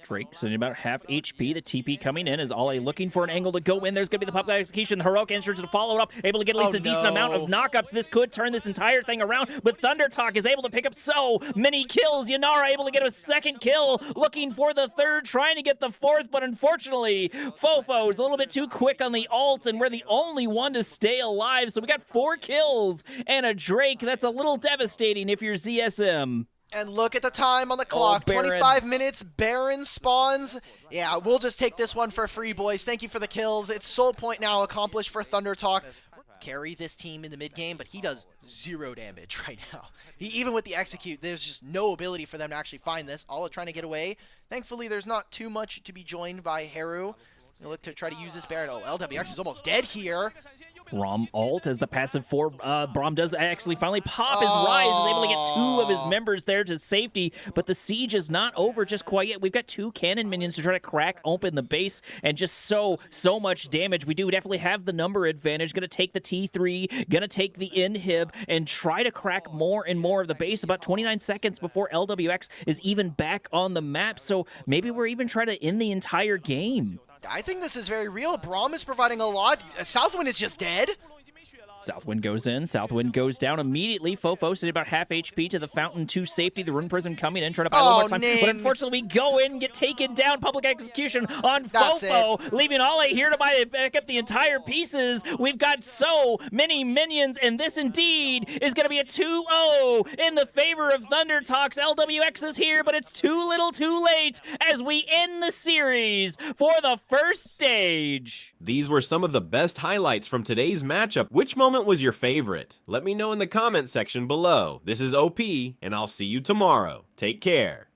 Drake sitting about half HP. The TP coming in as Ale looking for an angle to go in. There's going to be the public execution. The heroic entrance to follow it up. Able to get at least a decent amount of knockups. This could turn this entire thing around. But Thundertalk is able to pick up so many kills. Yanara able to get a second kill. Looking for the third. Trying to get the fourth. But unfortunately, Fofo is a little bit too quick on the ult. And we're the only one to stay alive. So we got 4 kills and a Drake. That's a little devastating if you're ZSM. And look at the time on the clock. 25 minutes. Baron spawns. Yeah, we'll just take this one for free, boys. Thank you for the kills. It's soul point now accomplished for Thundertalk. Carry this team in the mid game, but he does 0 damage right now. Even with the execute, there's just no ability for them to actually find this. All trying to get away. Thankfully, there's not too much to be joined by Haru. They look to try to use this Baron. Oh, LWX is almost dead here. Braum ult as the passive for Braum does actually finally pop. His Rise is able to get 2 of his members there to safety, but the siege is not over just quite yet. We've got 2 cannon minions to try to crack open the base, and just so much damage. We do definitely have the number advantage. Gonna take the T3, gonna take the inhib, and try to crack more and more of the base. About 29 seconds before LWX is even back on the map, so maybe we're even trying to end the entire game. I think this is very real. Braum is providing a lot. Southwind is just dead. Southwind goes in, Southwind goes down immediately. Fofo sitting about half HP to the Fountain to safety. The Rune Prison coming in, trying to buy a little more time. Nin. But unfortunately, we go in, get taken down. Public execution on That's Fofo, leaving Ole here to back up the entire pieces. We've got so many minions, and this indeed is going to be a 2-0 in the favor of Thunder Talks. LWX is here, but it's too little too late as we end the series for the first stage. These were some of the best highlights from today's matchup. Which moment was your favorite? Let me know in the comment section below. This is OP, and I'll see you tomorrow. Take care.